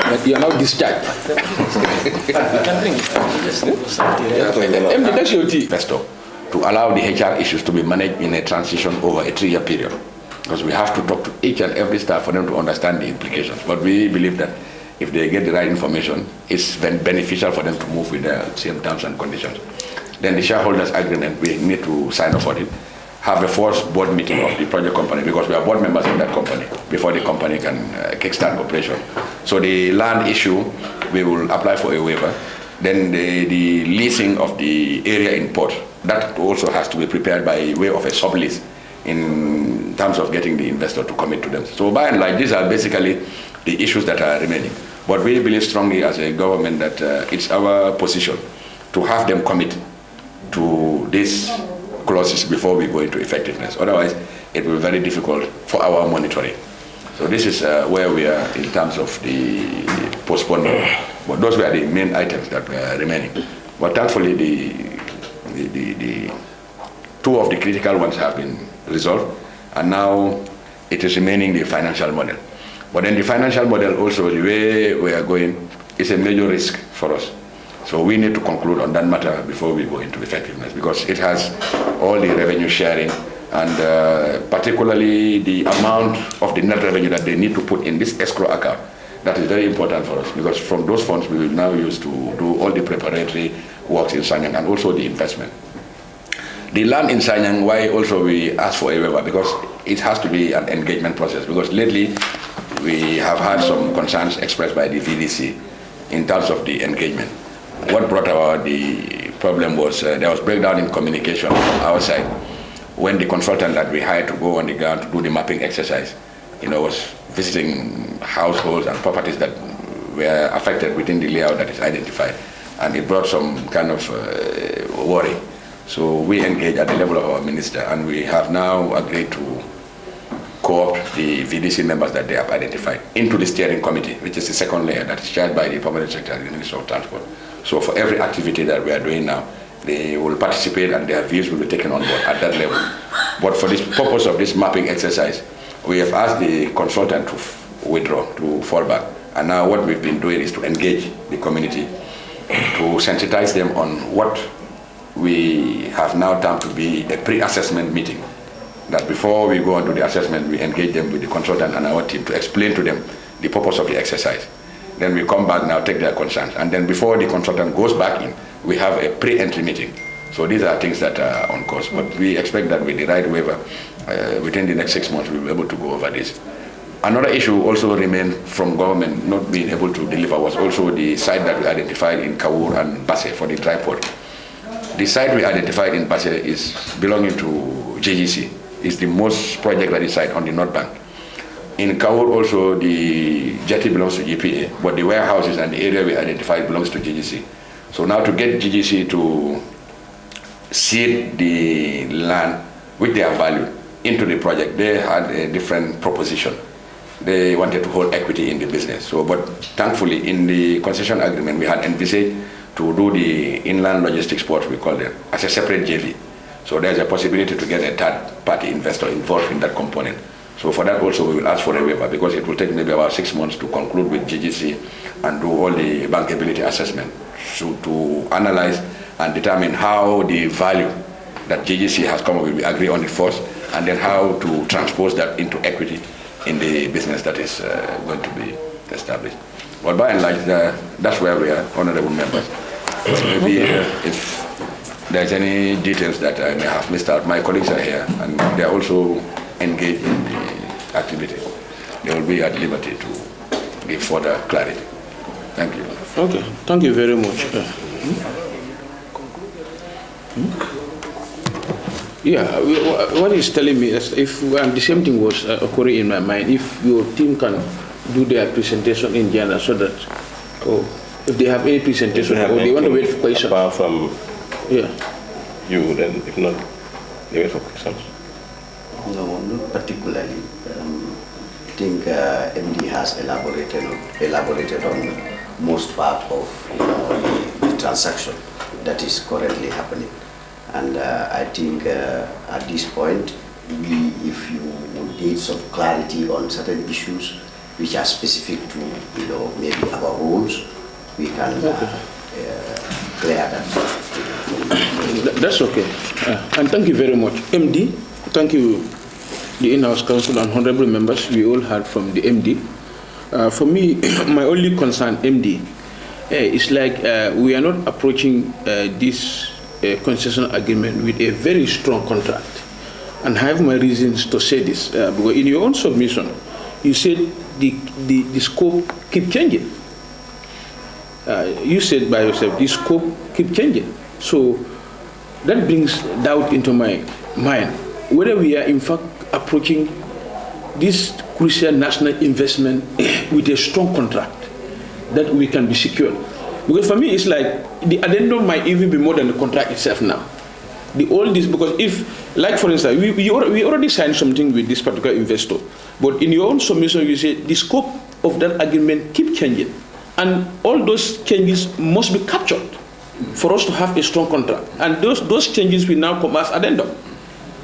But you are now discharged. MD, that's your tea. Investor, to allow the HR issues to be managed in a transition over a 3-year period. Because we have to talk to each and every staff for them to understand the implications. But we believe that if they get the right information, it's beneficial for them to move with the same terms and conditions. Then the shareholders agreement, we need to sign off on it. Have a first board meeting of the project company, because we are board members in that company before the company can kickstart operation. So the land issue, we will apply for a waiver. Then the leasing of the area in port, that also has to be prepared by way of a sublease in terms of getting the investor to commit to them. So by and large, these are basically the issues that are remaining. But we believe strongly as a government that it's our position to have them commit to these clauses before we go into effectiveness. Otherwise, it will be very difficult for our monitoring. So this is where we are in terms of the postponement. But those were the main items that were remaining. But thankfully, the two of the critical ones have been resolved, and now it is remaining the financial model. But then the financial model also, the way we are going, is a major risk for us. So we need to conclude on that matter before we go into effectiveness, because it has all the revenue sharing and particularly the amount of the net revenue that they need to put in this escrow account. That is very important for us, because from those funds we will now use to do all the preparatory works in Sanyang and also the investment. The land in Sanyang, why also we ask for a waiver, because it has to be an engagement process, because lately we have had some concerns expressed by the VDC in terms of the engagement. What brought about the problem was there was breakdown in communication from our side when the consultant that we hired to go on the ground to do the mapping exercise, was visiting households and properties that were affected within the layout that is identified, and it brought some kind of worry. So we engaged at the level of our minister, and we have now agreed to co-opt the VDC members that they have identified into the steering committee, which is the second layer that is chaired by the Permanent Secretary of the Ministry of Transport. So for every activity that we are doing now, they will participate and their views will be taken on board at that level. But for this purpose of this mapping exercise, we have asked the consultant to withdraw, to fall back. And now what we've been doing is to engage the community, to sensitize them on what we have now termed to be a pre-assessment meeting. That before we go on to the assessment, we engage them with the consultant and our team to explain to them the purpose of the exercise. Then we come back now, take their concerns. And then before the consultant goes back in, we have a pre-entry meeting. So these are things that are on course. But we expect that with the right waiver, within the next 6 months, we'll be able to go over this. Another issue also remained from government not being able to deliver was also the site that we identified in Kawur and Basse for the tripod. The site we identified in Basse is belonging to JGC. It's the most project-ready site on the North Bank. In Kawur also, the jetty belongs to GPA, but the warehouses and the area we identified belongs to GGC. So now to get GGC to seed the land, which they have valued, into the project, they had a different proposition. They wanted to hold equity in the business. So, but thankfully, in the concession agreement, we had envisaged to do the inland logistics ports, we call them, as a separate JV. So there's a possibility to get a third-party investor involved in that component. So for that also, we will ask for a waiver, because it will take maybe about 6 months to conclude with GGC and do all the bankability assessment. So to analyze and determine how the value that GGC has come up with, we agree on it first, and then how to transpose that into equity in the business that is going to be established. But by and large, that's where we are, honorable members. Maybe if there's any details that I may have missed out, my colleagues are here, and they are also engaged in the activity. They will be at liberty to give further clarity. Thank you. Okay, thank you very much. Yeah, what he's telling me is if the same thing was occurring in my mind, if your team can do their presentation in Ghana so that, if they have any presentation or they want to wait for questions. Apart from you, then if not, they wait for questions. No, not particularly. I think MD has elaborated on most part of the transaction that is currently happening. And I think at this point, if you need some clarity on certain issues, which are specific to, maybe our roles, we can clear that. That's okay. And thank you very much. MD, thank you, the in-house council and honorable members we all heard from the MD. For me, my only concern, MD, is like we are not approaching this concession agreement with a very strong contract. And I have my reasons to say this. Because in your own submission, you said the scope keep changing. You said by yourself, the scope keep changing. So that brings doubt into my mind, whether we are in fact approaching this crucial national investment with a strong contract that we can be secured. Because for me, it's like the addendum might even be more than the contract itself now. All this, because if, like for instance, we already signed something with this particular investor, but in your own submission, you say the scope of that agreement keep changing. And all those changes must be captured for us to have a strong contract. And those changes will now come as addendum.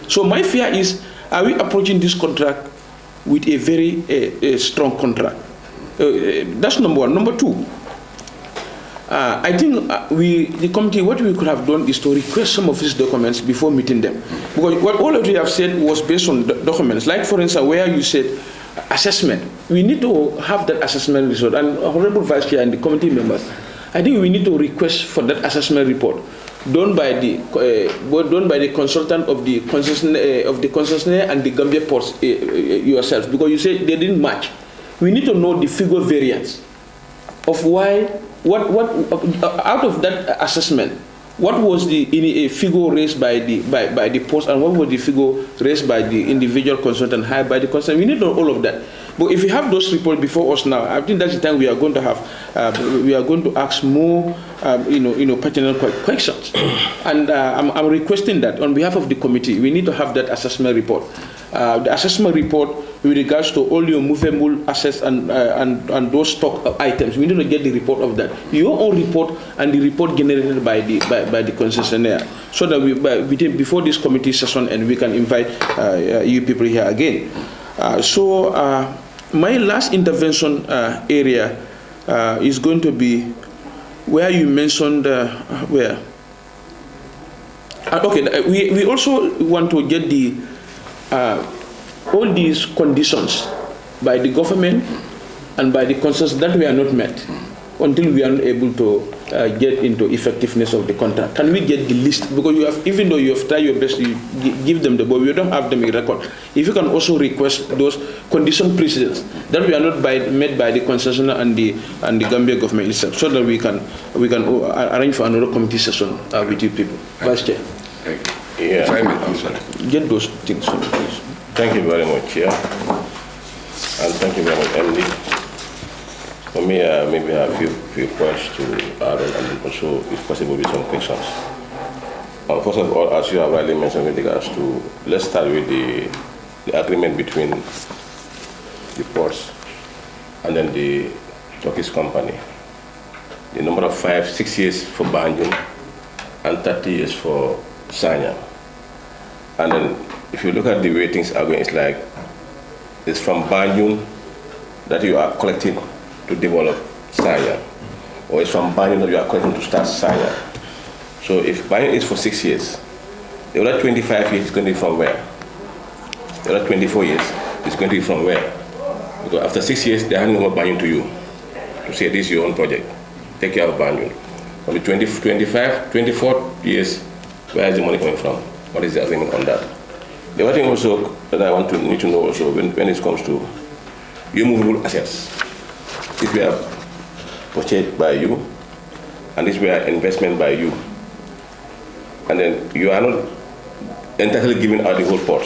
So my fear is, are we approaching this contract with a very strong contract? That's number one. Number two, I think the committee, what we could have done is to request some of these documents before meeting them. Because what all of you have said was based on documents. Like for instance, where you said assessment. We need to have that assessment result. And Honorable Vice Chair and the committee members, I think we need to request for that assessment report done by the consultant of the concessionaire and the Gambia ports yourselves, because you said they didn't match. We need to know the figure variance of what out of that assessment, what was the figure raised by the post, and what was the figure raised by the individual consultant, hired by the consultant. We need to know all of that. But if we have those reports before us now, I think that's the time we are going to have, we are going to ask more, pertinent questions. And I'm requesting that on behalf of the committee, we need to have that assessment report. The assessment report with regards to all your movable assets and those stock items, we need to get the report of that. Your own report and the report generated by the concessionaire, so that before this committee session, and we can invite you people here again. My last intervention area is going to be where you mentioned where. Okay, we also want to get the all these conditions by the government and by the consensus that we are not met until we are not able to get into effectiveness of the contract. Can we get the list? Because you have, even though you have tried your best, you give them but we don't have them in record. If you can also request those condition precedents that we are not met by the concessionaire and the Gambia government itself, so that we can arrange for another committee session with you people. Vice Chair. Yeah. Get those things for me, please. Thank you very much, Chair. And thank you very much, MD. For me, maybe I have a few points to add on, and also, if possible, with some questions. First of all, as you have rightly mentioned with regards to, let's start with the agreement between the ports and then the Turkish company. The number of 6 years for Banjul and 30 years for Sanya. And then if you look at the way things are going, it's like it's from Banjul that you are collecting to develop Sanya, or it's from Banjul that you are collecting to start Sanya. So if Banjul is for 6 years, the other 25 years is going to be from where? The other 24 years is going to be from where? Because after 6 years, they're handing over Banjul to you to say this is your own project. Take care of Banjul. From the 24 years, where is the money coming from? What is the agreement on that? The other thing also that I need to know also when it comes to your movable assets. If we are purchased by you, and this were investment by you, and then you are not entirely giving out the whole port.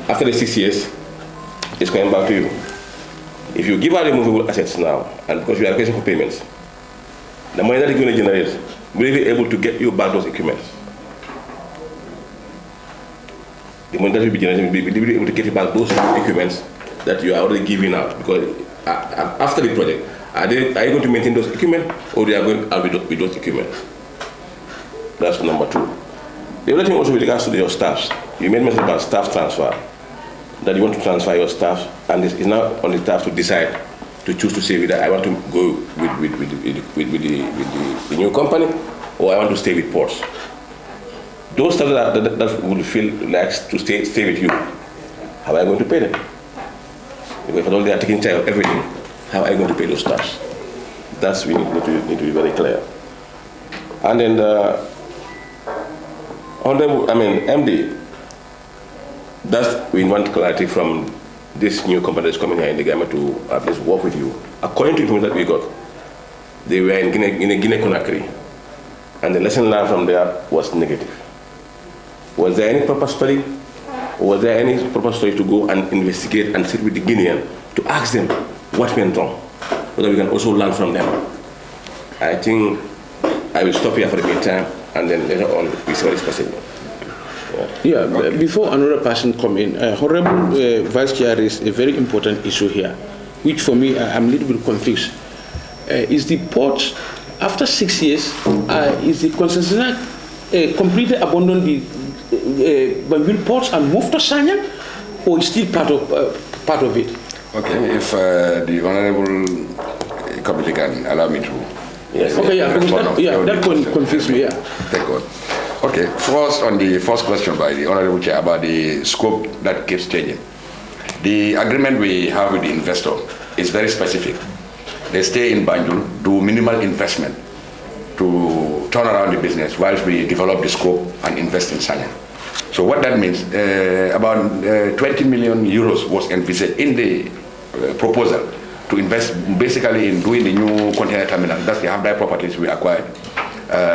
After the 6 years, it's coming back to you. If you give out the movable assets now, and because you are requesting for payments, the money that is going to generate will be able to get you back those equipments. The money that will be generated will be able to get you back those equipments that you are already giving out. Because after the project, are you going to maintain those equipment, or they are going out with those equipment? That's number two. The other thing also with regards to your staffs, you made mention about staff transfer. that you want to transfer your staff, and it's now on the staff to decide, to choose to say whether I want to go with the new company or I want to stay with ports. Those staff that will feel like to stay with you, how are you going to pay them? Because all they are taking care of everything, how are you going to pay those staffs? That's we need to be very clear. And then MD, we want clarity from this new company that's coming here in the Gambia to at least work with you. According to the information that we got, they were in Guinea-Conakry, and the lesson learned from there was negative. Was there any proper study? Or was there any proper study to go and investigate and sit with the Guinean to ask them what went wrong, so that we can also learn from them? I think I will stop here for the meantime, and then later on we see what is possible. Yeah, okay. Before another person come in, Honorable Vice Chair raised a very important issue here, which for me I'm a little bit confused. Is the port, after 6 years, is the concessionaire completely abandoned the Banjul ports and moved to Sanyang, or is still part of it? Okay, if the Honorable Committee can allow me to. Yes. Okay, that point confused me. Yeah. Thank God. Okay, first on the first question by the Honorable Chair about the scope that keeps changing. The agreement we have with the investor is very specific. They stay in Banjul, do minimal investment to turn around the business whilst we develop the scope and invest in Sanyang. So what that means, about 20 million euros was envisaged in the proposal to invest basically in doing the new container terminal. That's the half-die properties we acquired,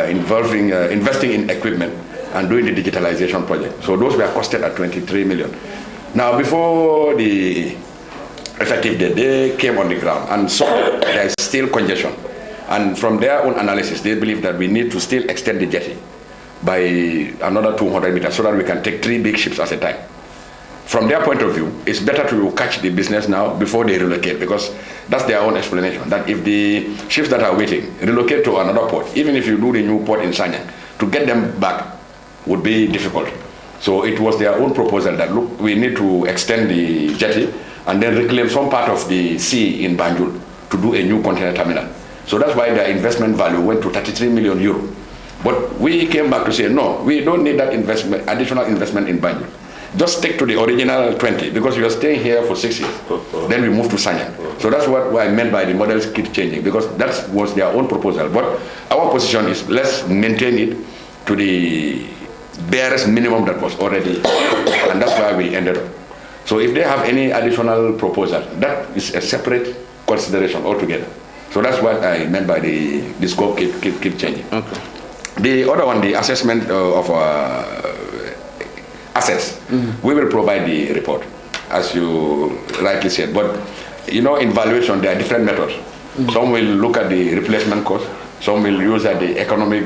investing in equipment and doing the digitalization project. So those were costed at 23 million. Now, before the effective date, they came on the ground and saw there is still congestion. And from their own analysis, they believe that we need to still extend the jetty by another 200 meters so that we can take 3 big ships at a time. From their point of view, it's better to catch the business now before they relocate, because that's their own explanation, that if the ships that are waiting relocate to another port, even if you do the new port in Sanyang, to get them back would be difficult. So it was their own proposal that, look, we need to extend the jetty and then reclaim some part of the sea in Banjul to do a new container terminal. So that's why their investment value went to 33 million euro. But we came back to say, no, we don't need that investment, additional investment in Banjul. Just stick to the original 20, because you are staying here for 6 years. Then we move to Sanyang. So that's what I meant by the models keep changing, because that was their own proposal. But our position is, let's maintain it to the barest minimum that was already, and that's why we ended up. So if they have any additional proposal, that is a separate consideration altogether. So that's what I meant by the scope keep changing. Okay. The other one, the assessment of assets, we will provide the report, as you rightly said. But in valuation, there are different methods. Some will look at the replacement cost, some will use at the economic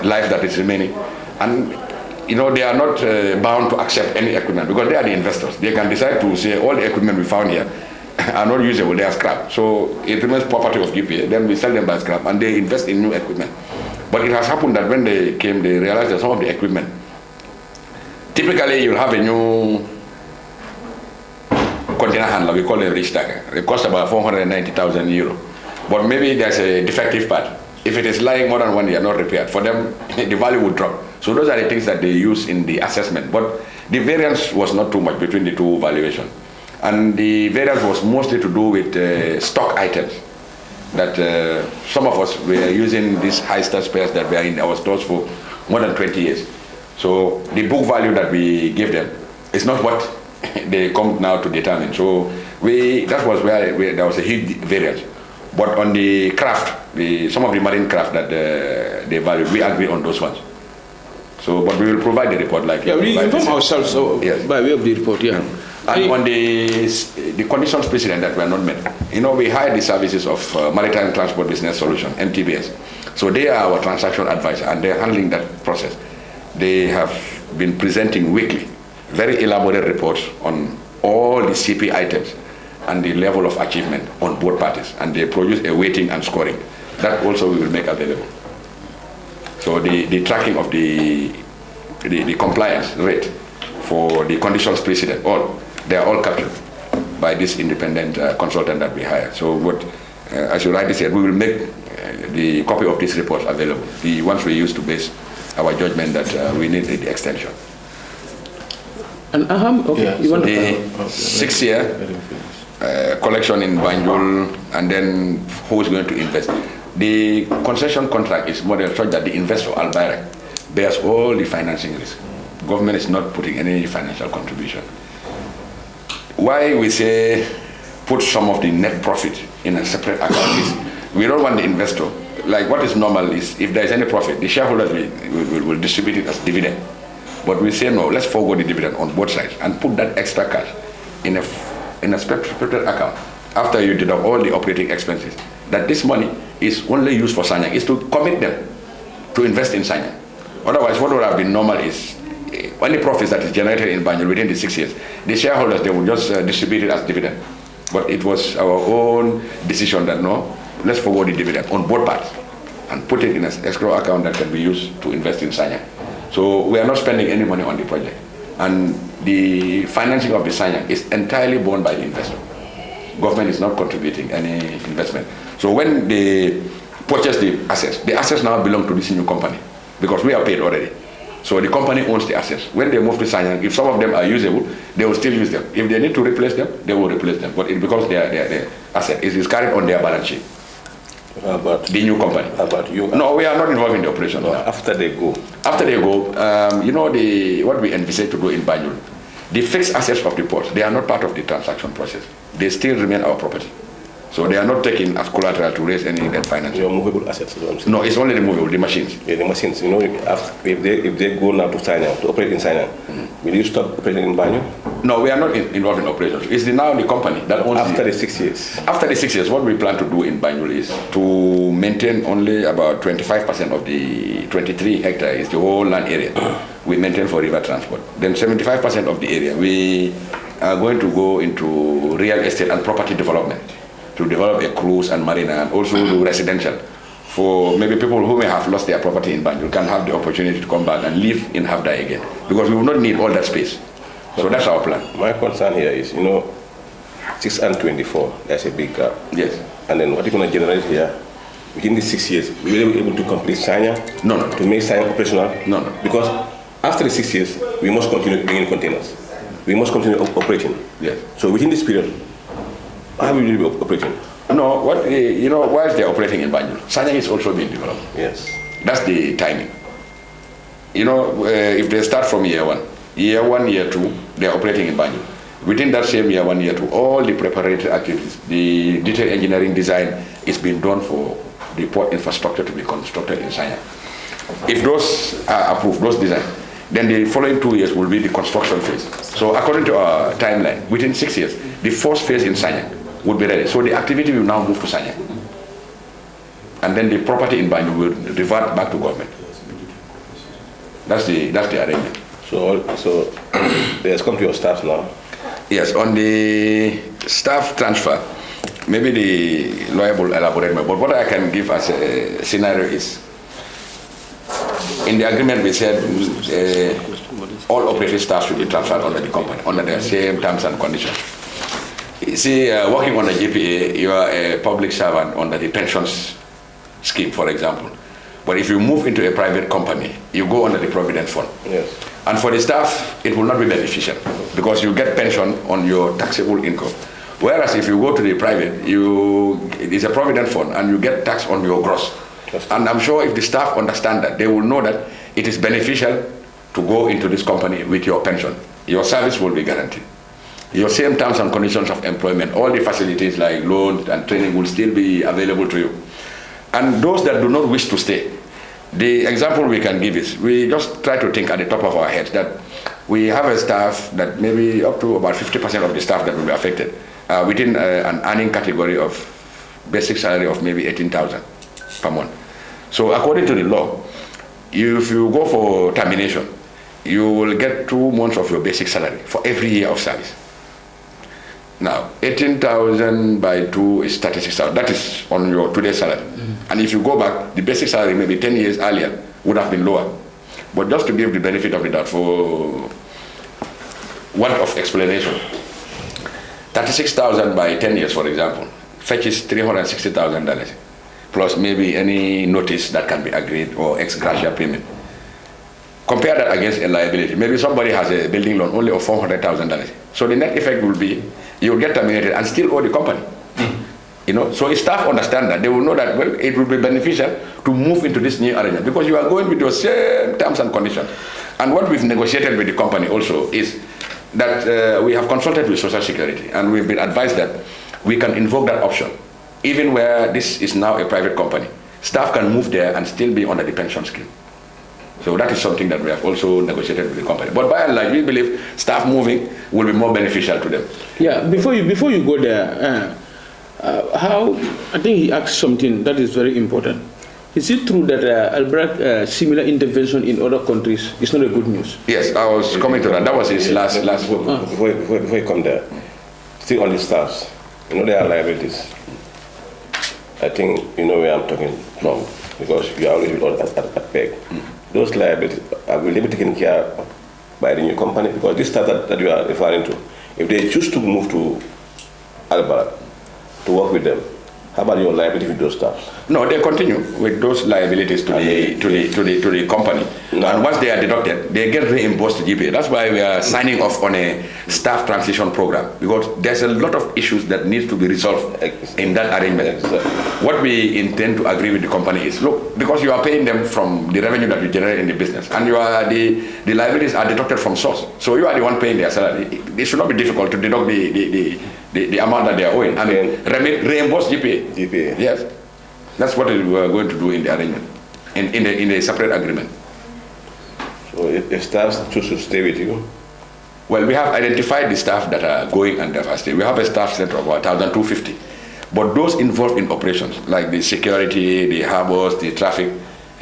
life that is remaining, and they are not bound to accept any equipment, because they are the investors. They can decide to say all the equipment we found here are not usable, they are scrap. So it remains property of GPA, then we sell them by scrap and they invest in new equipment. But it has happened that when they came, they realized that some of the equipment, typically you'll have a new container handler, we call it a rich stacker. It costs about 490,000 euro. But maybe there's a defective part. If it is lying more than 1 year, not repaired, for them, the value would drop. So those are the things that they use in the assessment. But the variance was not too much between the two valuations. And the variance was mostly to do with stock items. That some of us were using these high-star spares that were in our stores for more than 20 years. So the book value that we give them is not what they come now to determine. So that was where there was a huge variance. But on the craft, some of the marine craft that they value, we agree on those ones. So, but we will provide the report like. Yeah, we inform ourselves yes. By way of the report. Yeah. And on the conditions precedent that were not met, we hired the services of Maritime Transport Business Solution, MTBS. So they are our transaction advisor, and they're handling that process. They have been presenting weekly very elaborate reports on all the CP items and the level of achievement on both parties, and they produce a weighting and scoring. That also we will make available. So the tracking of the compliance rate for the conditions precedent, all They are all captured by this independent consultant that we hire. So what, as you rightly said, we will make the copy of this report available, the ones we use to base our judgment that we need the extension. And okay, yeah, you want the 6-year collection in Banjul, and then who is going to invest. The concession contract is model such that the investor, Albayrak, bears all the financing risk. Government is not putting any financial contribution. Why we say put some of the net profit in a separate account is we don't want the investor, like what is normal is if there is any profit, the shareholders will distribute it as dividend. But we say no, let's forego the dividend on both sides and put that extra cash in a separate account after you deduct all the operating expenses. That this money is only used for Sanyang, is to commit them to invest in Sanyang. Otherwise, what would have been normal is any profits that is generated in Banjul within the 6 years, the shareholders, they would just distribute it as dividend. But it was our own decision that no, let's forward the dividend on both parts and put it in an escrow account that can be used to invest in Sanyang. So we are not spending any money on the project. And the financing of the Sanyang is entirely borne by the investor. Government is not contributing any investment. So when they purchase the assets now belong to this new company because we are paid already. So the company owns the assets. When they move to Sanyang, if some of them are usable, they will still use them. If they need to replace them, they will replace them. But because they are asset, it is carried on their balance sheet. About the new company. About you? No, we are not involved in the operation. No, after they go. After they go, you know what we envisage to do in Banjul, the fixed assets of the port, they are not part of the transaction process. They still remain our property. So they are not taken as collateral to raise any net financing. Your movable assets, is what I'm saying. No, it's only the movable, the machines. Yeah, the machines. You know, if they go now to Sanyang, to operate in Sanyang, will you stop operating in Banjul? No, we are not involved in operations. It's now the company that owns after the 6 years. After the 6 years, what we plan to do in Banjul is to maintain only about 25% of the 23 hectares, is the whole land area. We maintain for river transport. Then 75% of the area, we are going to go into real estate and property development to develop a cruise and marina and also do residential for maybe people who may have lost their property in Banjul can have the opportunity to come back and live in Havda again because we will not need all that space. So that's our plan. My concern here is, 6 and 24, there's a big gap. Yes. And then what you're going to generate here, within the 6 years, we will be able to complete Sanyang? No. To make Sanyang operational? No. Because after the 6 years, we must continue bringing containers. We must continue operating. Yes. So within this period, how will you be operating? No, whilst they're operating in Banjul, Sanyang is also being developed. Yes. That's the timing. If they start from year 1, year 2, they're operating in Banjul. Within that same year 1, year 2, all the preparatory activities, the detailed engineering design is being done for the port infrastructure to be constructed in Sanyang. If those are approved, those designs, then the following 2 years will be the construction phase. So according to our timeline, within 6 years, the first phase in Sanyang would be ready. So the activity will now move to Sanyang. And then the property in Banjul will revert back to government. That's the arrangement. So let's come to your staff now. Yes, on the staff transfer, maybe the lawyer will elaborate more, but what I can give as a scenario is, in the agreement we said all operating staff should be transferred under the company, under the same terms and conditions. You see, working on a GPA, you are a public servant under the pensions scheme, for example. But if you move into a private company, you go under the Provident Fund. Yes. And for the staff, it will not be beneficial because you get pension on your taxable income. Whereas if you go to the private, it is a Provident Fund and you get tax on your gross. And I'm sure if the staff understand that, they will know that it is beneficial to go into this company with your pension. Your service will be guaranteed. Your same terms and conditions of employment, all the facilities like loans and training will still be available to you. And those that do not wish to stay, the example we can give is, we just try to think at the top of our heads that we have a staff that maybe up to about 50% of the staff that will be affected within an earning category of basic salary of maybe 18,000 per month. So according to the law, if you go for termination, you will get 2 months of your basic salary for every year of service. Now, 18,000 by 2 is 36,000. That is on your today's salary. And if you go back, the basic salary maybe 10 years earlier would have been lower. But just to give the benefit of the doubt for want of explanation, 36,000 by 10 years, for example, fetches $360,000, plus maybe any notice that can be agreed or ex gratia payment. Compare that against a liability. Maybe somebody has a building loan only of $400,000. So the net effect will be you will get terminated and still owe the company. You know, so if staff understand that, they will know that, well, it will be beneficial to move into this new arrangement because you are going with your same terms and conditions. And what we've negotiated with the company also is that we have consulted with Social Security and we've been advised that we can invoke that option even where this is now a private company. Staff can move there and still be under the pension scheme. So that is something that we have also negotiated with the company. But by and large, we believe staff moving will be more beneficial to them. Yeah, before you go there, how, I think he asked something that is very important. Is it true that Albrecht similar intervention in other countries is not a good news? Yes, I was coming to that. That was his last. Before you come there, still on the staffs, you know there are liabilities. I think you know where I'm talking from because you are always at PEG. Those liabilities will be taken care of by the new company because this staff that you are referring to, if they choose to move to Albrecht to work with them, how about your liability with those staffs? No, they continue with those liabilities to the company. No. And once they are deducted, they get reimbursed to GPA. That's why we are signing off on a staff transition program because there's a lot of issues that need to be resolved in that arrangement. Exactly. What we intend to agree with the company is, look, because you are paying them from the revenue that you generate in the business, and you are the liabilities are deducted from source. So you are the one paying their salary. It should not be difficult to deduct the amount that they are owing and reimburse GPA. GPA. Yes. That's what we are going to do in the arrangement, in a separate agreement. So if staff choose to stay with you? Well, we have identified the staff that are going and that are staying. We have a staff center of about 1,250. But those involved in operations, like the security, the harbors, the traffic,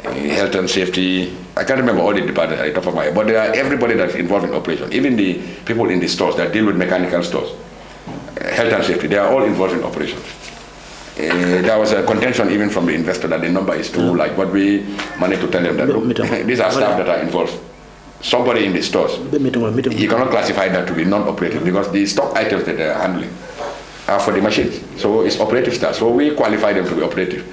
health and safety, I can't remember all the departments at the top of my head, but there are everybody that's involved in operation, even the people in the stores that deal with mechanical stores, health and safety, they are all involved in operations. There was a contention even from the investor that the number is too like what we managed to tell them that look, these are staff that are involved. Somebody in the stores, you cannot classify that to be non-operative because the stock items that they are handling are for the machines. So it's operative staff. So we qualify them to be operative.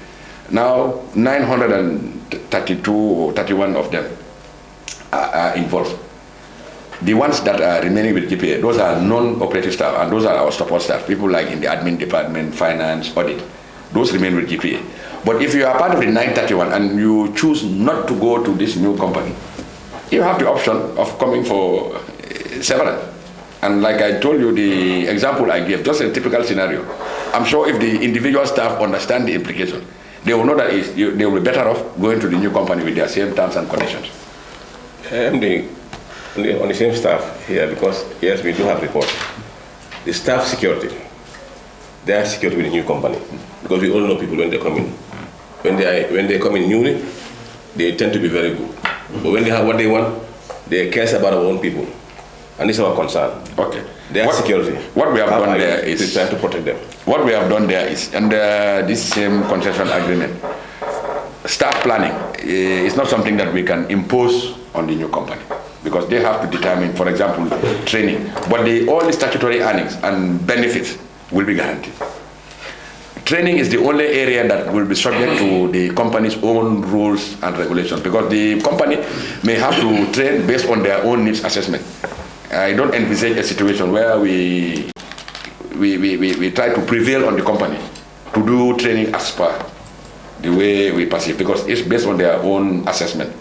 Now 932 or 31 of them are involved. The ones that are remaining with GPA, those are non-operative staff, and those are our support staff, people like in the admin department, finance, audit. Those remain with GPA. But if you are part of the 931 and you choose not to go to this new company, you have the option of coming for severance. And like I told you, the example I gave, just a typical scenario. I'm sure if the individual staff understand the implication, they will know that they will be better off going to the new company with their same terms and conditions. On the same staff here, because yes, we do have reports. The staff security, they are secured with the new company because we all know people when they come in. When they come in newly, they tend to be very good. But when they have what they want, they care about our own people, and this is our concern. Okay. Their security. What we have done there is trying to protect them. What we have done there is under this same concession agreement. Staff planning is not something that we can impose on the new company, because they have to determine, for example, training. But all the statutory earnings and benefits will be guaranteed. Training is the only area that will be subject to the company's own rules and regulations, because the company may have to train based on their own needs assessment. I don't envisage a situation where we try to prevail on the company to do training as per the way we perceive, because it's based on their own assessment.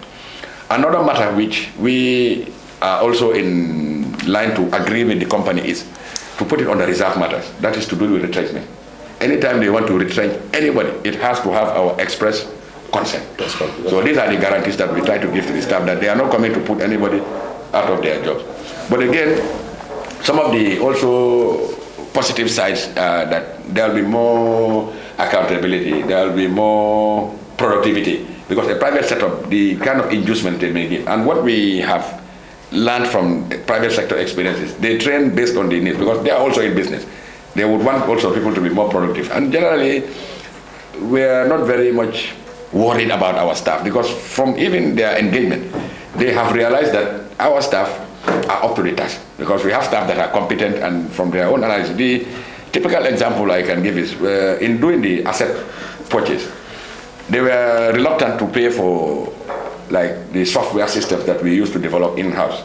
Another matter which we are also in line to agree with the company is to put it on the reserve matters. That is to do with retrenchment. Anytime they want to retrench anybody, it has to have our express consent. So these are the guarantees that we try to give to the staff, that they are not coming to put anybody out of their jobs. But again, some of the also positive sides that there will be more accountability, there will be more productivity, because a private setup, the kind of inducement they may give, and what we have learned from private sector experiences, they train based on the needs, because they are also in business. They would want also people to be more productive, and generally we are not very much worried about our staff, because from even their engagement, they have realized that our staff are up to the task, because we have staff that are competent and from their own analysis. The typical example I can give is in doing the asset purchase, they were reluctant to pay for like the software systems that we used to develop in-house.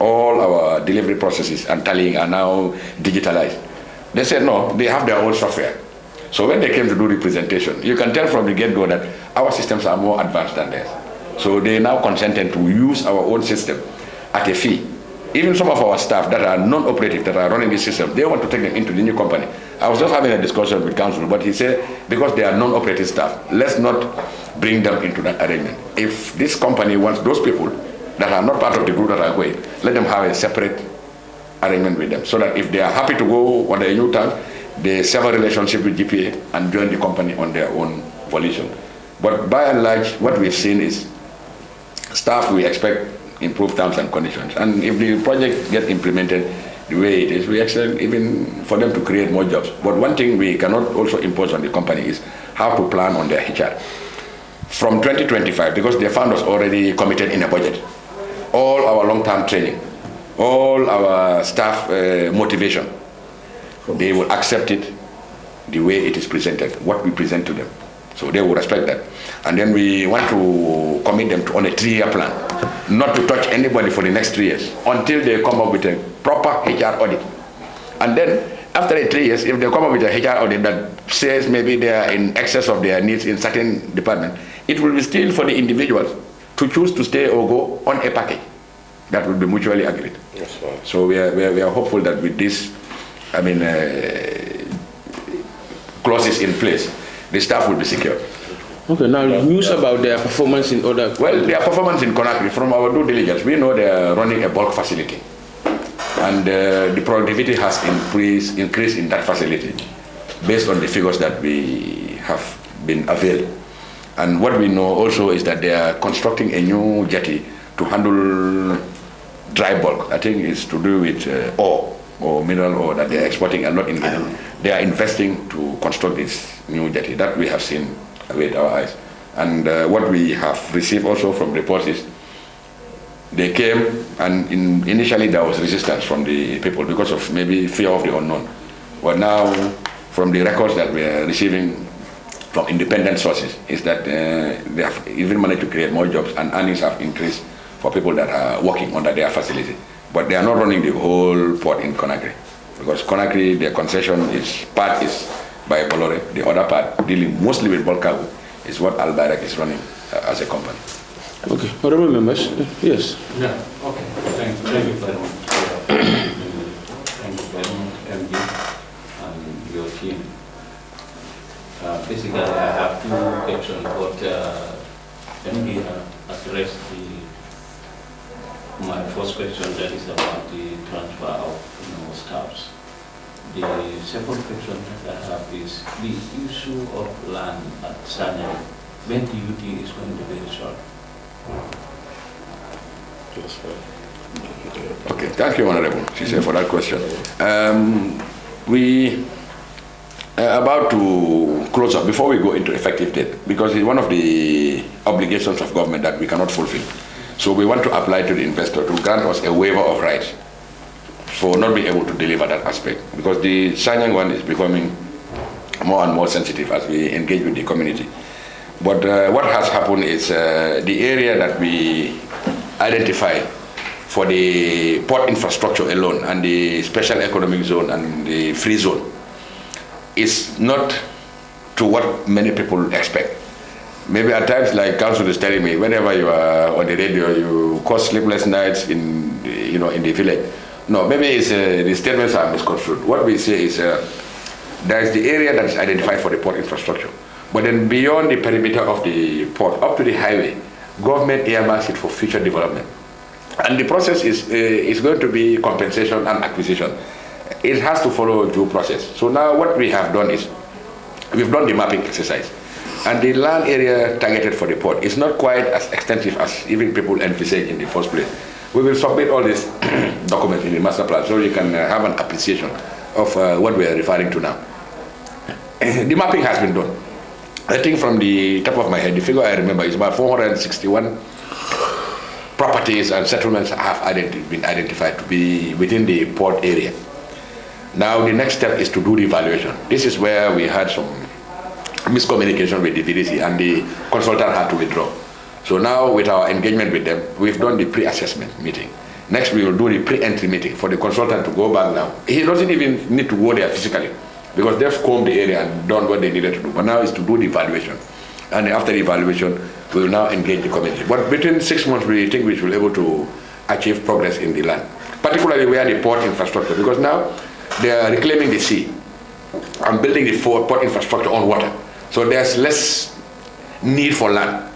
All our delivery processes and tallying are now digitalized. They said no, they have their own software. So when they came to do the presentation, you can tell from the get-go that our systems are more advanced than theirs. So they now consented to use our own system at a fee. Even some of our staff that are non-operative, that are running the system, they want to take them into the new company. I was just having a discussion with council, but he said, because they are non-operative staff, let's not bring them into that arrangement. If this company wants those people that are not part of the group that are going, let them have a separate arrangement with them, so that if they are happy to go on their new terms, they sever relationship with GPA and join the company on their own volition. But by and large, what we've seen is staff, we expect improved terms and conditions. And if the project gets implemented the way it is, we expect even for them to create more jobs. But one thing we cannot also impose on the company is how to plan on their HR. From 2025, because the fund was already committed in a budget, all our long-term training, all our staff motivation, they will accept it the way it is presented, what we present to them. So they will respect that. And then we want to commit them to on a 3-year plan, not to touch anybody for the next 3 years until they come up with a proper HR audit. And then after 3 years, if they come up with a HR audit that says maybe they are in excess of their needs in certain department, it will be still for the individuals to choose to stay or go on a package that will be mutually agreed. Yes, sir. So we are hopeful that with this, clauses in place, the staff will be secure. Okay, now news about their performance in other... Well, their performance in Conakry, from our due diligence, we know they are running a bulk facility. And the productivity has increased in that facility based on the figures that we have been availed. And what we know also is that they are constructing a new jetty to handle dry bulk. I think it's to do with ore or mineral ore that they are exporting and not in Guinea. They are investing to construct this new jetty. That we have seen with our eyes. And what we have received also from reports is they came and initially there was resistance from the people because of maybe fear of the unknown. But now from the records that we are receiving from independent sources is that they have even managed to create more jobs and earnings have increased for people that are working under their facility. But they are not running the whole port in Conakry, because Conakry, their concession is part is by Bolore, the other part dealing mostly with bulk cargo is what Al Bayrak is running as a company. Okay, honorable members, yes. Yeah, okay, thank you very much. Thank you very much, MD and your team. Basically, I have 2 questions, but MD addressed my first question, that is about the transfer of staffs. The second question that I have is the issue of land at Sanyang. When do you think is going to be resolved? Okay, thank you, Honorable Chise, for that question. We are about to close up before we go into effective date, because it's one of the obligations of government that we cannot fulfill. So we want to apply to the investor to grant us a waiver of rights for not being able to deliver that aspect, because the Sanyang one is becoming more and more sensitive as we engage with the community. But what has happened is the area that we identify for the port infrastructure alone and the special economic zone and the free zone is not to what many people expect. Maybe at times, like council is telling me, whenever you are on the radio, you cause sleepless nights in the village. No, maybe it's, the statements are misconstrued. What we say is there is the area that is identified for the port infrastructure. But then beyond the perimeter of the port, up to the highway, government earmarks it for future development. And the process is going to be compensation and acquisition. It has to follow due process. So now what we have done is, we've done the mapping exercise. And the land area targeted for the port is not quite as extensive as even people envisage in the first place. We will submit all these documents in the master plan so you can have an appreciation of what we are referring to now. The mapping has been done. I think from the top of my head, the figure I remember is about 461 properties properties and settlements have been identified to be within the port area. Now the next step is to do the evaluation. This is where we had some miscommunication with the VDC and the consultant had to withdraw. So now with our engagement with them, we've done the pre-assessment meeting. Next we will do the pre-entry meeting for the consultant to go back now. He doesn't even need to go there physically because they've combed the area and done what they needed to do. But now is to do the evaluation. And after the evaluation, we will now engage the community. But within 6 months, we think we should be able to achieve progress in the land, particularly where the port infrastructure, because now they are reclaiming the sea and building the port infrastructure on water. So there's less need for land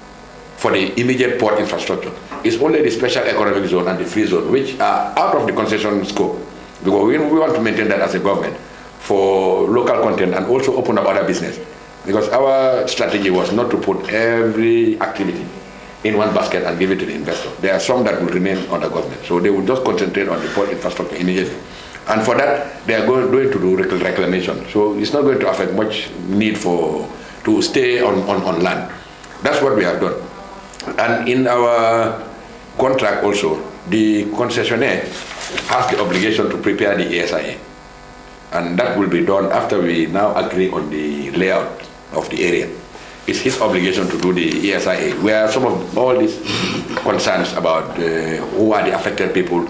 for the immediate port infrastructure. It's only the special economic zone and the free zone, which are out of the concession scope, because we want to maintain that as a government for local content and also open up other business. Because our strategy was not to put every activity in one basket and give it to the investor. There are some that will remain on the government. So they will just concentrate on the port infrastructure immediately. And for that, they are going to do reclamation. So it's not going to affect much need to stay on land. That's what we have done. And in our contract also, the concessionaire has the obligation to prepare the ESIA. And that will be done after we now agree on the layout of the area. It's his obligation to do the ESIA, where some of all these concerns about who are the affected people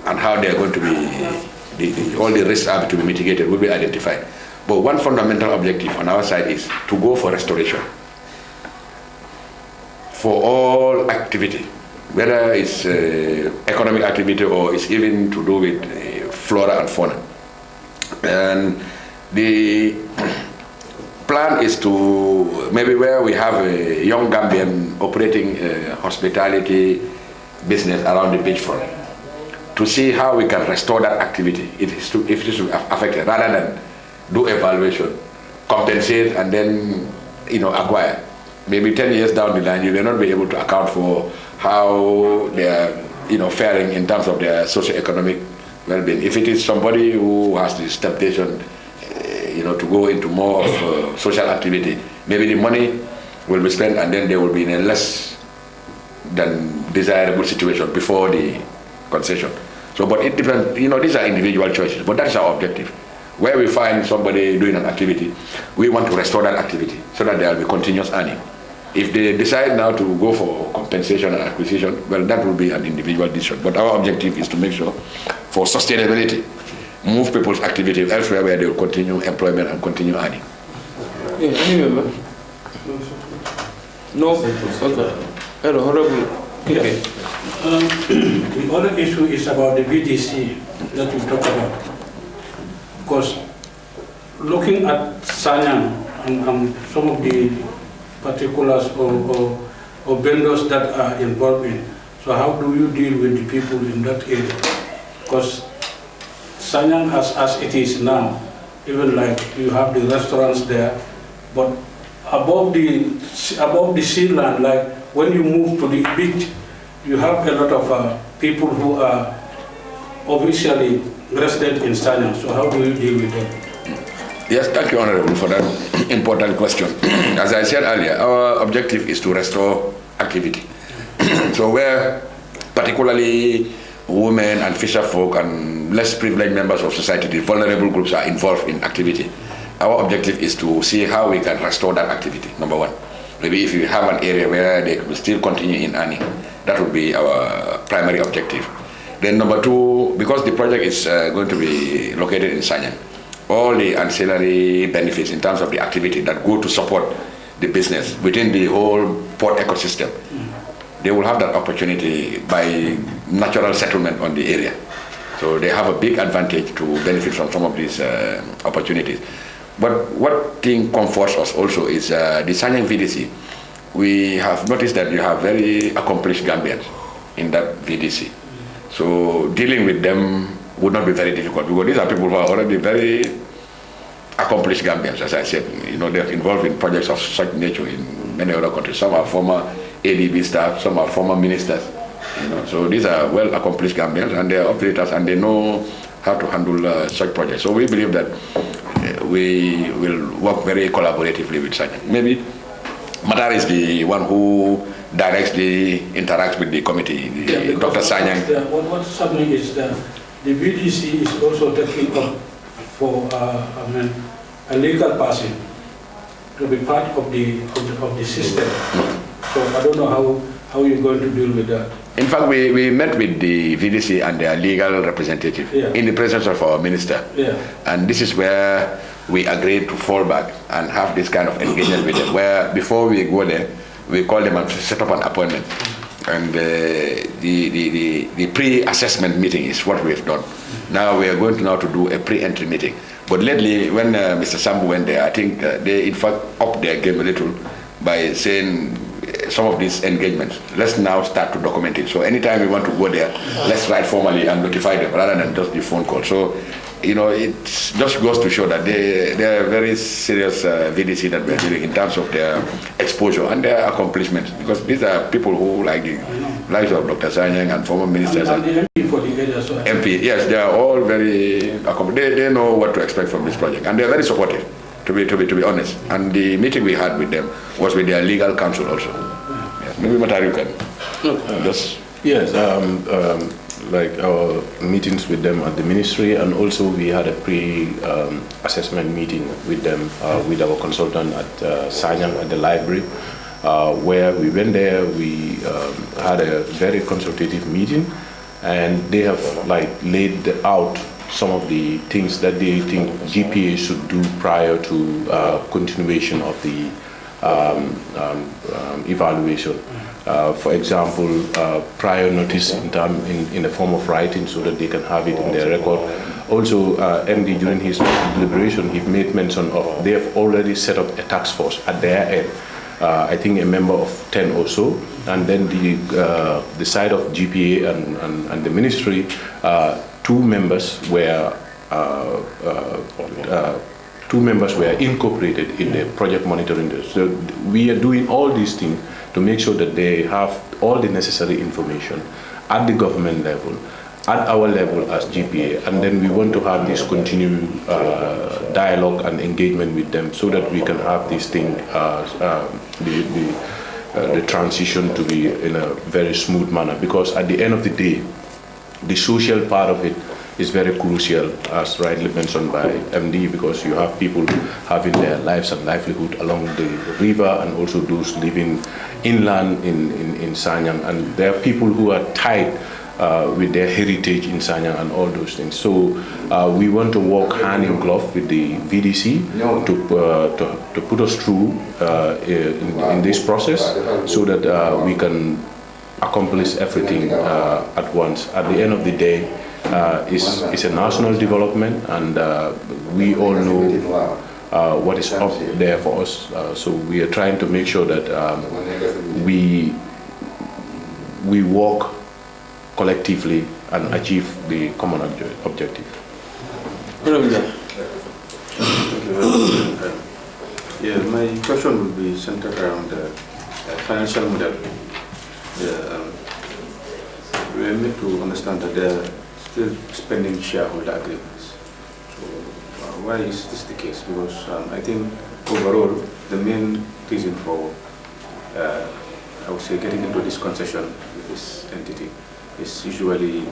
and how they are going to be, all the risks are to be mitigated will be identified. But one fundamental objective on our side is to go for restoration for all activity, whether it's economic activity or it's even to do with flora and fauna. And the plan is to, maybe where we have a young Gambian operating hospitality business around the beachfront, to see how we can restore that activity if it is affected, rather than do evaluation, compensate, and then acquire. Maybe 10 years down the line, you may not be able to account for how they are faring in terms of their socio-economic well-being. If it is somebody who has this temptation to go into more of social activity, maybe the money will be spent and then they will be in a less than desirable situation before the concession. So, but it depends, these are individual choices, but that's our objective. Where we find somebody doing an activity, we want to restore that activity so that there will be continuous earning. If they decide now to go for compensation and acquisition, well, that will be an individual decision. But our objective is to make sure for sustainability, move people's activity elsewhere where they will continue employment and continue earning. Yeah, any member? No? Okay. Hello, Honorable. Okay. The other issue is about the VDC that we talked about. Because looking at Sanyang and some of the particulars or vendors that are involved in, so how do you deal with the people in that area? Because Sanyang, as it is now, even like you have the restaurants there, but above the sea land, like when you move to the beach, you have a lot of people who are officially resident in Sanyang. So how do you deal with them? Yes, thank you, Honorable, for that important question. As I said earlier, our objective is to restore activity. So where particularly women and fisher folk and less privileged members of society, the vulnerable groups, are involved in activity, our objective is to see how we can restore that activity, number one. Maybe if you have an area where they will still continue in earning, that would be our primary objective. Then number two, because the project is going to be located in Sanyang, all the ancillary benefits in terms of the activity that go to support the business within the whole port ecosystem, they will have that opportunity by natural settlement on the area. So they have a big advantage to benefit from some of these opportunities. But what thing comforts us also is the Sanyang VDC. We have noticed that you have very accomplished Gambians in that VDC. So dealing with them would not be very difficult, because these are people who are already very accomplished Gambians, as I said. They're involved in projects of such nature in many other countries. Some are former ADB staff, some are former ministers. So these are well accomplished Gambians, and they are operators, and they know how to handle such projects. So we believe that we will work very collaboratively with Sanyang. Maybe Matar is the one who directly interacts with the committee, Dr. Sanyang. What's happening is that the VDC is also taking up for a legal person to be part of the system. So I don't know how you're going to deal with that. In fact, we met with the VDC and their legal representative in the presence of our minister. And this is where we agreed to fall back and have this kind of engagement with them, where before we go there, we call them and set up an appointment. And the pre-assessment meeting is what we've done. Now we are going to do a pre-entry meeting. But lately, when Mr. Sambu went there, I think they in fact upped their game a little by saying some of these engagements, let's now start to document it. So anytime we want to go there, let's write formally and notify them rather than just the phone call. So, you know, it just goes to show that they are very serious VDC that we're dealing in terms of their exposure and their accomplishments, because these are people who, like the likes of Dr. Sanyang and former ministers. And the MP for the area as well. MP, yes, they are all very accomplished. They know what to expect from this project, and they're very supportive, to be honest. And the meeting we had with them was with their legal counsel also. Yes, maybe Matari can just... Yes, like our meetings with them at the ministry, and also we had a pre-assessment meeting with them, with our consultant at Sanyang at the library, where we went there, we had a very consultative meeting, and they have like laid out some of the things that they think GPA should do prior to continuation of the evaluation. For example, prior notice in the form of writing so that they can have it in their record. Also, MD during his deliberation, he made mention of they have already set up a task force at their end. I think a member of 10 or so, and then the side of GPA and the ministry, 2 members were incorporated in the project monitoring. So we are doing all these things to make sure that they have all the necessary information at the government level, at our level as GPA, and then we want to have this continued dialogue and engagement with them so that we can have this thing, the transition to be in a very smooth manner, because at the end of the day, the social part of it is very crucial, as rightly mentioned by MD, because you have people having their lives and livelihood along the river, and also those living inland in Sanyang, and there are people who are tied with their heritage in Sanyang and all those things. So we want to work hand in glove with the VDC to put us through in this process, so that we can accomplish everything at once. At the end of the day, it's a national development, and we all know what is up there for us. So we are trying to make sure that we work collectively and achieve the common objective. Thank you very much. Yeah, my question will be centered around the financial model. We need to understand that there are still spending shareholder agreements. So why is this the case? Because I think overall the main reason for I would say getting into this concession with this entity is usually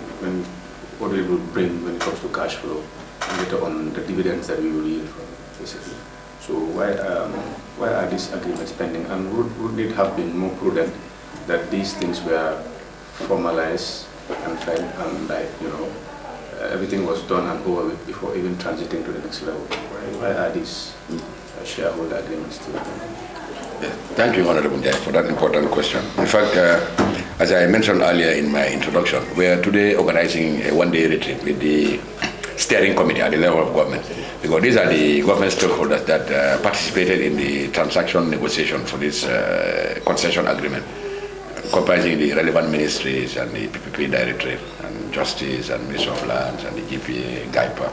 what it will bring when it comes to cash flow, and later on the dividends that we will yield from it, basically. So why are these agreements pending, and would it have been more prudent that these things were formalized and like, you know, everything was done and over with before even transiting to the next level? Why are these shareholder agreements still pending? Thank you, Honorable Jai, for that important question. In fact, as I mentioned earlier in my introduction, we are today organizing a one-day retreat with the steering committee at the level of government, because these are the government stakeholders that participated in the transaction negotiation for this concession agreement, comprising the relevant ministries and the PPP Directorate and Justice and Ministry of Lands and the GPA, GAIPA.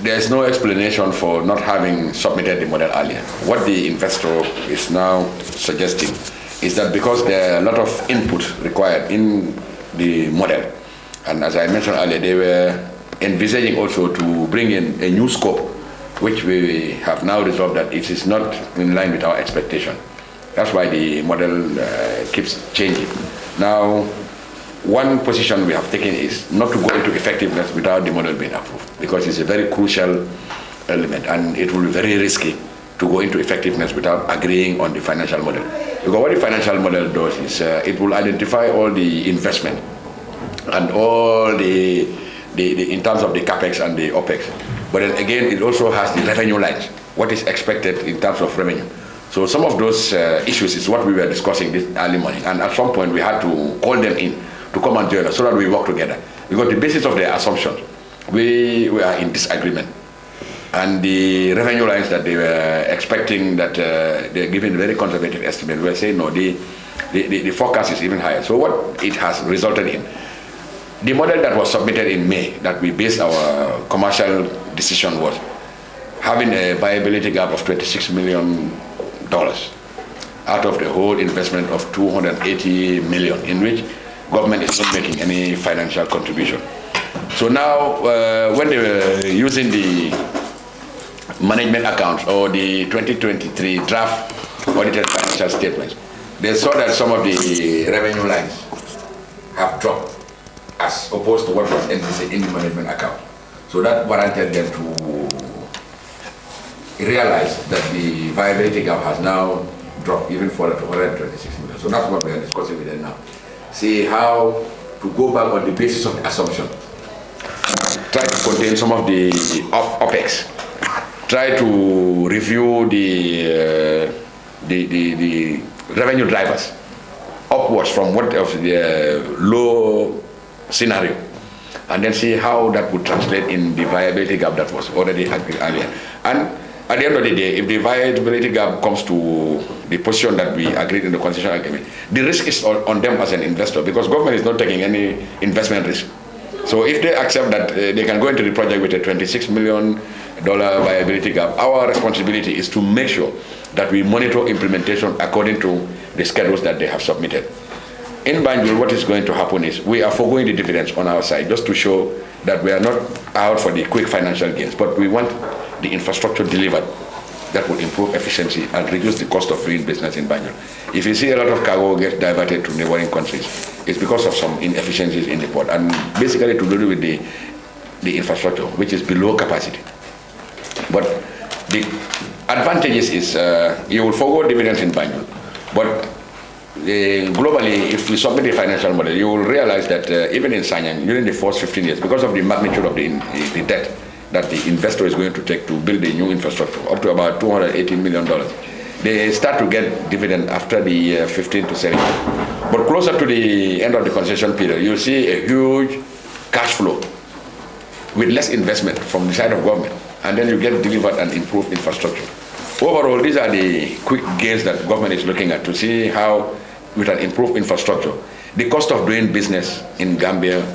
There's no explanation for not having submitted the model earlier. What the investor is now suggesting is that because there are a lot of input required in the model, and as I mentioned earlier, they were envisaging also to bring in a new scope, which we have now resolved that it is not in line with our expectation. That's why the model keeps changing. Now, one position we have taken is not to go into effectiveness without the model being approved, because it's a very crucial element, and it will be very risky to go into effectiveness without agreeing on the financial model. Because what the financial model does is it will identify all the investment and all the in terms of the capex and the opex. But then again, it also has the revenue lines, what is expected in terms of revenue. So some of those issues is what we were discussing this early morning, and at some point we had to call them in to come and join us so that we work together. Because the basis of their assumptions, we were in disagreement. And the revenue lines that they were expecting, that they're giving a very conservative estimate, we were saying no, the forecast is even higher. So what it has resulted in, the model that was submitted in May, that we based our commercial decision, was having a viability gap of $26 million out of the whole investment of $280 million, in which government is not making any financial contribution. So now, when they were using the management accounts or the 2023 draft audited financial statements, they saw that some of the revenue lines have dropped as opposed to what was envisaged in the management account. So that warranted them to realize that the viability gap has now dropped even further to 126 million. So that's what we are discussing with them now. See how to go back on the basis of the assumption. Try to contain some of the OPEX. Try to review the revenue drivers upwards from what of the low scenario, and then see how that would translate in the viability gap that was already agreed earlier. And at the end of the day, if the viability gap comes to the position that we agreed in the concession agreement, the risk is on them as an investor, because government is not taking any investment risk. So if they accept that they can go into the project with a $26 million viability gap, our responsibility is to make sure that we monitor implementation according to the schedules that they have submitted. In Banjul, what is going to happen is we are foregoing the dividends on our side just to show that we are not out for the quick financial gains, but we want the infrastructure delivered that will improve efficiency and reduce the cost of doing business in Banjul. If you see a lot of cargo get diverted to neighboring countries, it's because of some inefficiencies in the port, and basically to do with the infrastructure, which is below capacity. But the advantages is you will forego dividends in Banjul, but globally, if we submit a financial model, you will realize that even in Sanyang, during the first 15 years, because of the magnitude of the debt that the investor is going to take to build a new infrastructure, up to about $218 million, they start to get dividend after the 15 to 17 years. But closer to the end of the concession period, you'll see a huge cash flow with less investment from the side of government, and then you get delivered and improved infrastructure. Overall, these are the quick gains that government is looking at to see how, with an improved infrastructure, the cost of doing business in Gambia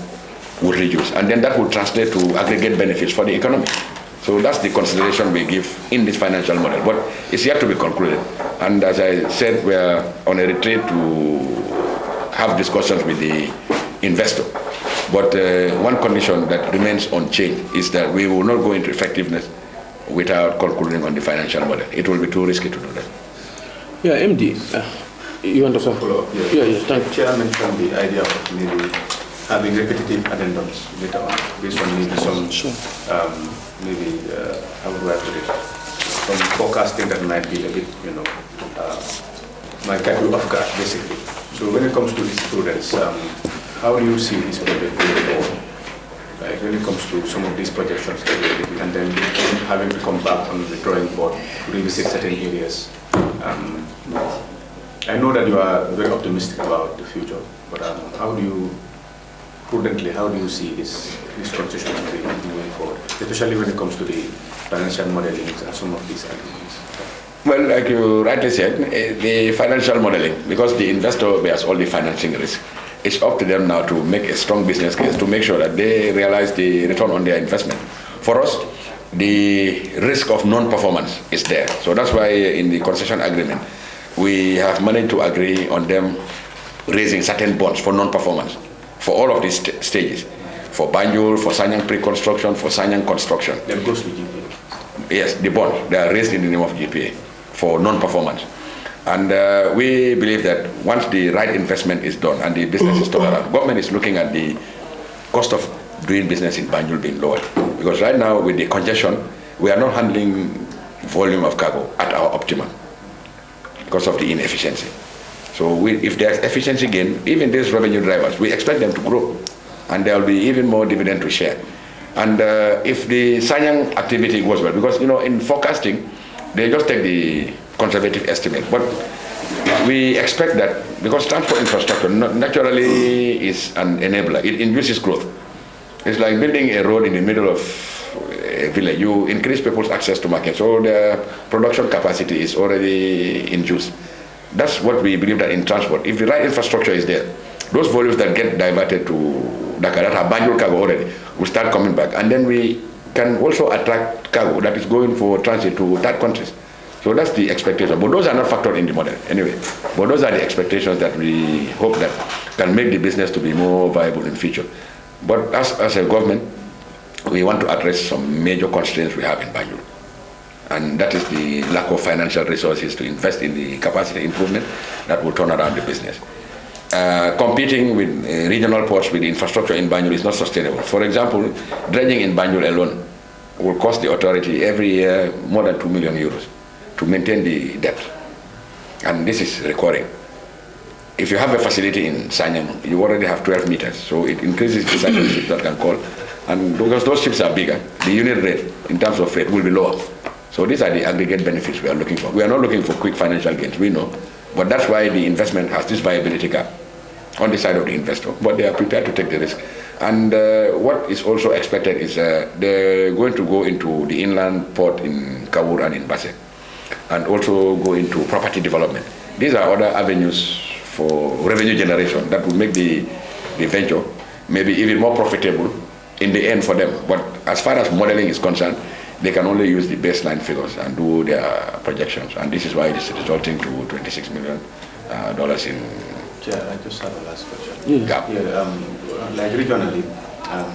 would reduce, and then that would translate to aggregate benefits for the economy. So that's the consideration we give in this financial model, but it's yet to be concluded. And as I said, we are on a retreat to have discussions with the investor. But one condition that remains unchanged is that we will not go into effectiveness without concluding on the financial model. It will be too risky to do that. Yeah, MD, you understand? Follow up, Yeah, thank you. Chair mentioned the idea of maybe having repetitive addendums later on, based on maybe some, maybe, how do I put it, some forecasting that might be a bit, might catch you off guard, basically. So when it comes to these students, how do you see this project going forward? Like when it comes to some of these projections that we're making, and then having to come back on the drawing board to revisit certain areas. I know that you are very optimistic about the future, but how do you see this concession agreement moving forward, especially when it comes to the financial modeling and some of these agreements? Well, like you rightly said, the financial modeling, because the investor bears all the financing risk, it's up to them now to make a strong business case to make sure that they realize the return on their investment. For us, the risk of non-performance is there. So that's why in the concession agreement, we have managed to agree on them raising certain bonds for non-performance for all of these stages. For Banjul, for Sanyang pre-construction, for Sanyang construction. That goes to GPA. Yes, the bonds, they are raised in the name of GPA for non-performance. And we believe that once the right investment is done and the business is turned around, government is looking at the cost of doing business in Banjul being lowered. Because right now with the congestion, we are not handling volume of cargo at our optimum because of the inefficiency. So if there's efficiency gain, even these revenue drivers, we expect them to grow, and there will be even more dividend to share. And if the Sanyang activity goes well, because in forecasting, they just take the conservative estimate, but we expect that because transport infrastructure naturally is an enabler, it induces growth. It's like building a road in the middle of a village. You increase people's access to market, so the production capacity is already induced. That's what we believe that in transport. If the right infrastructure is there, those volumes that get diverted to Dakar, that have Banjul cargo already, will start coming back. And then we can also attract cargo that is going for transit to third countries. So that's the expectation. But those are not factored in the model anyway. But those are the expectations that we hope that can make the business to be more viable in future. But as a government, we want to address some major constraints we have in Banjul. And that is the lack of financial resources to invest in the capacity improvement that will turn around the business. Competing with regional ports with the infrastructure in Banjul is not sustainable. For example, dredging in Banjul alone will cost the authority every year more than 2 million euros to maintain the depth. And this is recurring. If you have a facility in Sanyang, you already have 12 meters, so it increases the size of ships that can call. And because those ships are bigger, the unit rate in terms of freight will be lower. So these are the aggregate benefits we are looking for. We are not looking for quick financial gains, we know. But that's why the investment has this viability gap on the side of the investor. But they are prepared to take the risk. And what is also expected is they're going to go into the inland port in Kawur and in Basse, and also go into property development. These are other avenues for revenue generation that will make the venture maybe even more profitable in the end for them. But as far as modeling is concerned, they can only use the baseline figures and do their projections. And this is why it is resulting to $26 million in Chair, I just have a last question. gap. Yeah, like regionally,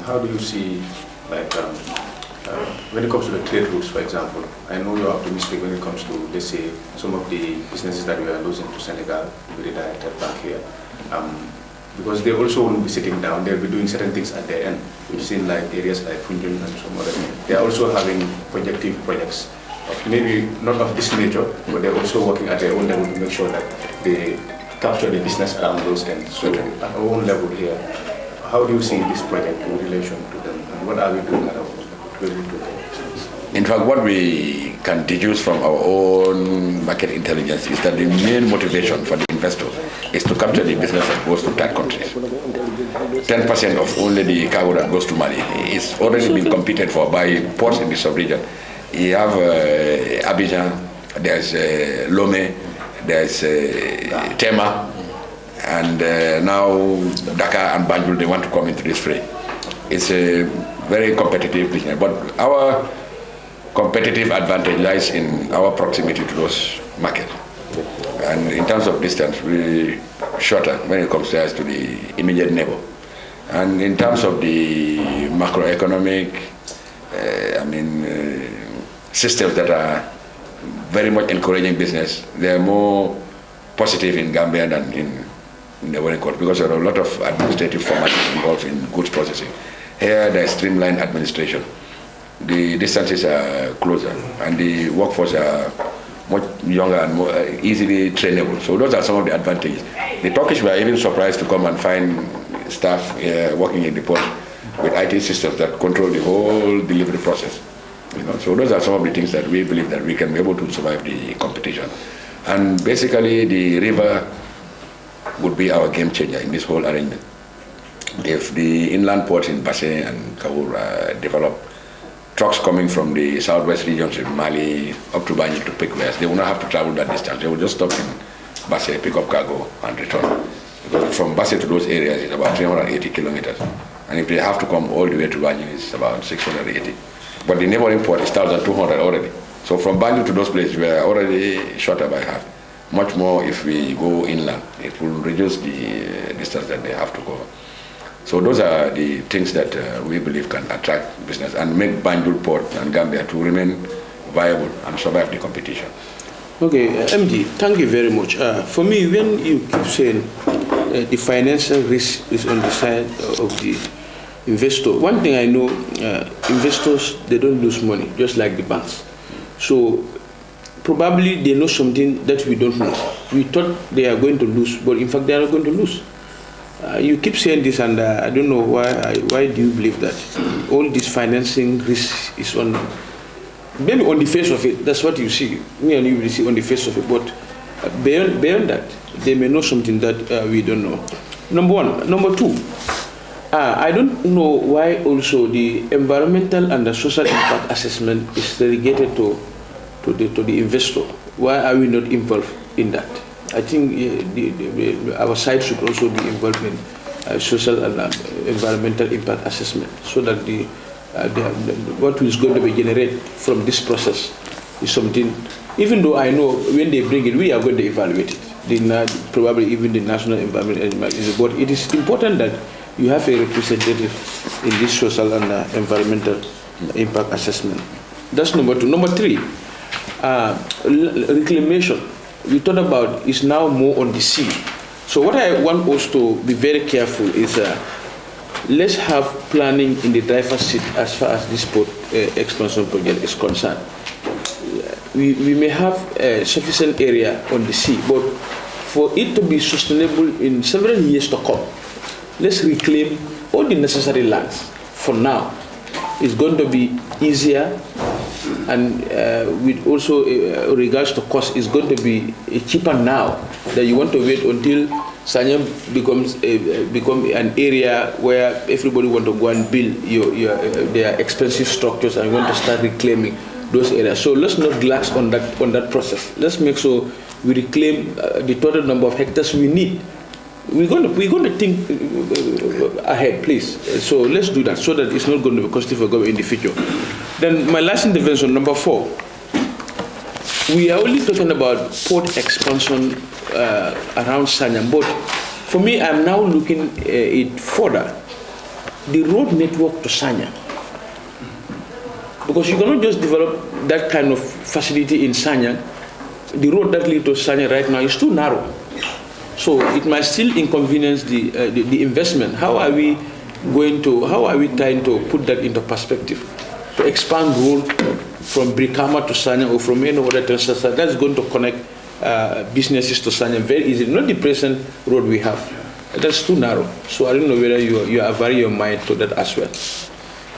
how do you see, when it comes to the trade routes, for example? I know you're optimistic when it comes to, let's say, some of the businesses that we are losing to Senegal, with the directed back here. Because they also won't be sitting down, they'll be doing certain things at their end. We've seen like areas like Funjun and some other. They're also having projective projects, maybe not of this nature, but they're also working at their own level to make sure that they capture the business around those ends. So at our own level here, how do you see this project in relation to them? And what are we doing at our own level? In fact, what we can deduce from our own market intelligence is that the main motivation for the investors is to capture the business that goes to third countries. 10% of only the cargo that goes to Mali is already being competed for by ports in the sub-region. You have Abidjan, there's Lomé, there's Tema, and now Dakar and Banjul, they want to come into this fray. It's a very competitive business, but our competitive advantage lies in our proximity to those markets. And in terms of distance, we're shorter when it comes to the immediate neighbor. And in terms of the macroeconomic, systems that are very much encouraging business, they're more positive in Gambia than in the Western Coast, because there are a lot of administrative formalities involved in goods processing. Here, there's streamlined administration. The distances are closer, and the workforce are much younger and more easily trainable. So those are some of the advantages. The Turkish were even surprised to come and find staff working in the port with IT systems that control the whole delivery process. So those are some of the things that we believe that we can be able to survive the competition. And basically, the river would be our game changer in this whole arrangement. If the inland ports in Basse and Kawur develop, trucks coming from the southwest regions in Mali up to Banjul to pick west, they will not have to travel that distance. They will just stop in Basse, pick up cargo, and return. Because from Basse to those areas is about 380 kilometers. And if they have to come all the way to Banjul, it's about 680. But the neighboring port is 1,200 already. So from Banjul to those places, we are already shorter by half. Much more if we go inland. It will reduce the distance that they have to go. So those are the things that we believe can attract business and make Banjul Port and Gambia to remain viable and survive the competition. Okay, MD, thank you very much. For me, when you keep saying the financial risk is on the side of the investor, one thing I know, investors, they don't lose money, just like the banks. So probably they know something that we don't know. We thought they are going to lose, but in fact they are not going to lose. You keep saying this, and I don't know why do you believe that all this financing risk is on, maybe on the face of it, that's what you see. Me and you will see on the face of it, but beyond that, they may know something that we don't know. Number one. Number two, I don't know why also the environmental and the social impact assessment is relegated to the investor. Why are we not involved in that? I think our side should also be involved in social and environmental impact assessment, so that what is going to be generated from this process is something, even though I know when they bring it, we are going to evaluate it, probably even the National Environment Board. It is important that you have a representative in this social and environmental impact assessment. That's number two. Number three, reclamation. We thought about is now more on the sea. So what I want us to be very careful is let's have planning in the driver's seat as far as this port expansion project is concerned. We may have a sufficient area on the sea, but for it to be sustainable in several years to come, let's reclaim all the necessary lands for now. It's going to be easier, and with also regards to cost, it's going to be cheaper now that you want to wait until Sanyang become an area where everybody want to go and build their expensive structures, and want to start reclaiming those areas. So let's not relax on that process. Let's make sure we reclaim the total number of hectares we need. We're going to think ahead, please. So let's do that, so that it's not going to be costly for government in the future. Then my last intervention, number 4. We are only talking about port expansion around Sanyang, but for me, I'm now looking it further. The road network to Sanyang, because you cannot just develop that kind of facility in Sanyang. The road that leads to Sanyang right now is too narrow. So it might still inconvenience the investment. How are we trying to put that into perspective? To expand road from Brikama to Sanyang, or from any other transit, that's going to connect businesses to Sanyang very easily. Not the present road we have. That's too narrow. So I don't know whether you are varying your mind to that as well.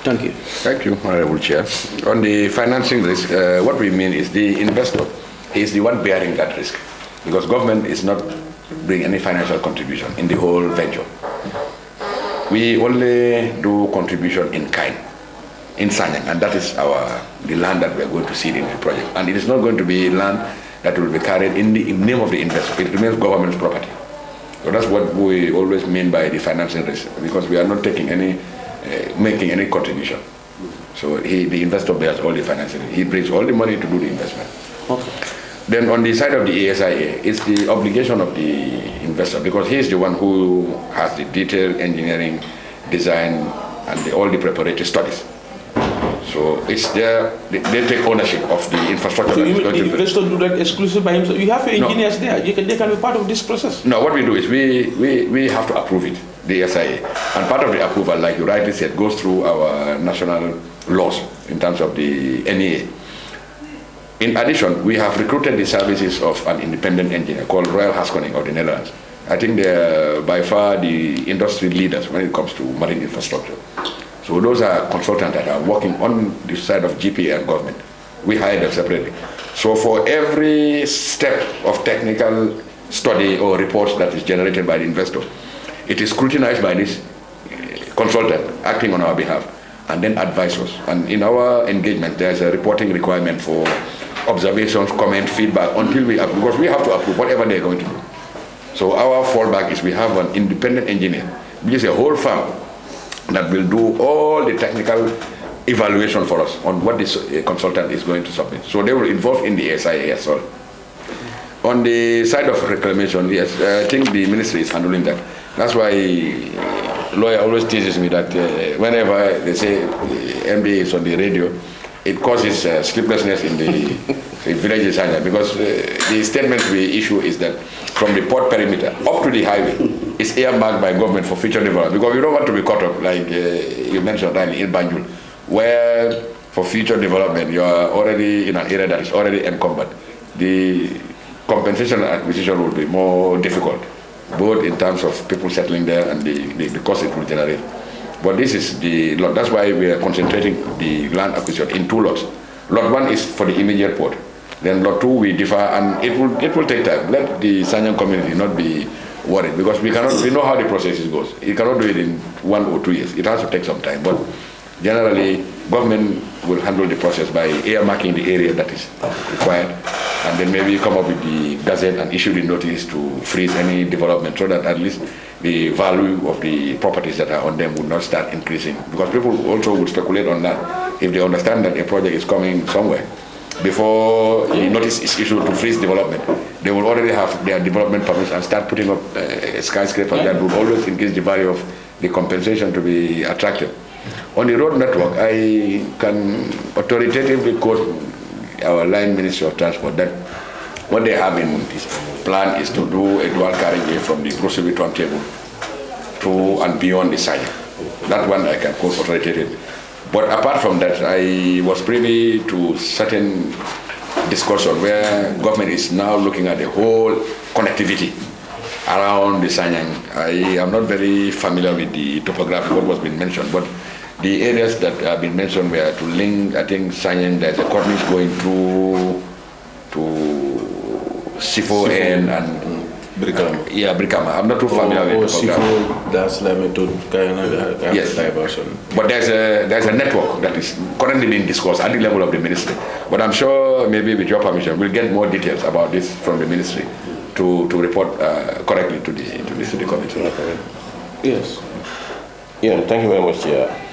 Thank you. Thank you, Honorable Chair. On the financing risk, what we mean is the investor is the one bearing that risk, because government is not bring any financial contribution in the whole venture. We only do contribution in kind in Sanyang, and that is the land that we are going to seed in the project. And it is not going to be land that will be carried in the name of the investor. It remains government's property. So that's what we always mean by the financing risk, because we are not taking making any contribution. So the investor bears all the financing. He brings all the money to do the investment. Okay. Then on the side of the ASIA, it's the obligation of the investor, because he is the one who has the detailed engineering, design, and all the preparatory studies. So it's they take ownership of the infrastructure. So the investor do that exclusively by himself? You have your engineers there. They can be part of this process. No, what we do is we have to approve it, the SIA. And part of the approval, like you rightly said, goes through our national laws in terms of the NEA. In addition, we have recruited the services of an independent engineer called Royal Haskoning of the Netherlands. I think they're by far the industry leaders when it comes to marine infrastructure. So those are consultants that are working on the side of GPA and government. We hire them separately. So for every step of technical study or reports that is generated by the investor, it is scrutinized by this consultant acting on our behalf, and then advise us. And in our engagement, there's a reporting requirement for observations, comment, feedback, until we approve, because we have to approve whatever they're going to do. So our fallback is we have an independent engineer, which is a whole firm that will do all the technical evaluation for us on what this consultant is going to submit. So they will involve in the SIA as well. On the side of reclamation, yes, I think the ministry is handling that. That's why lawyer always teases me that whenever they say MBA is on the radio, it causes sleeplessness in the villages because the statements we issue is that from the port perimeter up to the highway is earmarked by government for future development, because we don't want to be caught up like you mentioned rightly in Banjul, where for future development you are already in an area that is already encumbered. The compensation and acquisition will be more difficult, both in terms of people settling there and the cost it will generate. But this is the lot. That's why we are concentrating the land acquisition in 2 lots. Lot 1 is for the immediate port. Then lot 2 we differ, and it will take time. Let the Sanyang community not be worried, because we know how the process goes. You cannot do it in 1 or 2 years. It has to take some time. But generally, government will handle the process by earmarking the area that is required, and then maybe come up with the gazette and issue the notice to freeze any development, so that at least the value of the properties that are on them would not start increasing. Because people also would speculate on that if they understand that a project is coming somewhere. Before the notice is issued to freeze development, they will already have their development permits and start putting up skyscrapers that will always increase the value of the compensation to be attractive. On the road network, I can authoritatively quote our line Ministry of Transport that what they have in this plan is to do a dual carriageway from the Grocery turntable to and beyond the site. That one I can quote authoritatively. But apart from that, I was privy to certain discussion where government is now looking at the whole connectivity around the Sanyang. I am not very familiar with the topography, what was being mentioned, but the areas that have been mentioned were to link, I think, Sanyang, there's a cornice going through to Sifo and Brikama. Yeah, Brikama. I'm not too familiar with topography. Sifo, that's limited yes. diversion. But there's a network that is currently being discussed at the level of the ministry. But I'm sure maybe with your permission, we'll get more details about this from the ministry to report correctly to the committee. Okay. Yes. Yeah, thank you very much, Chair.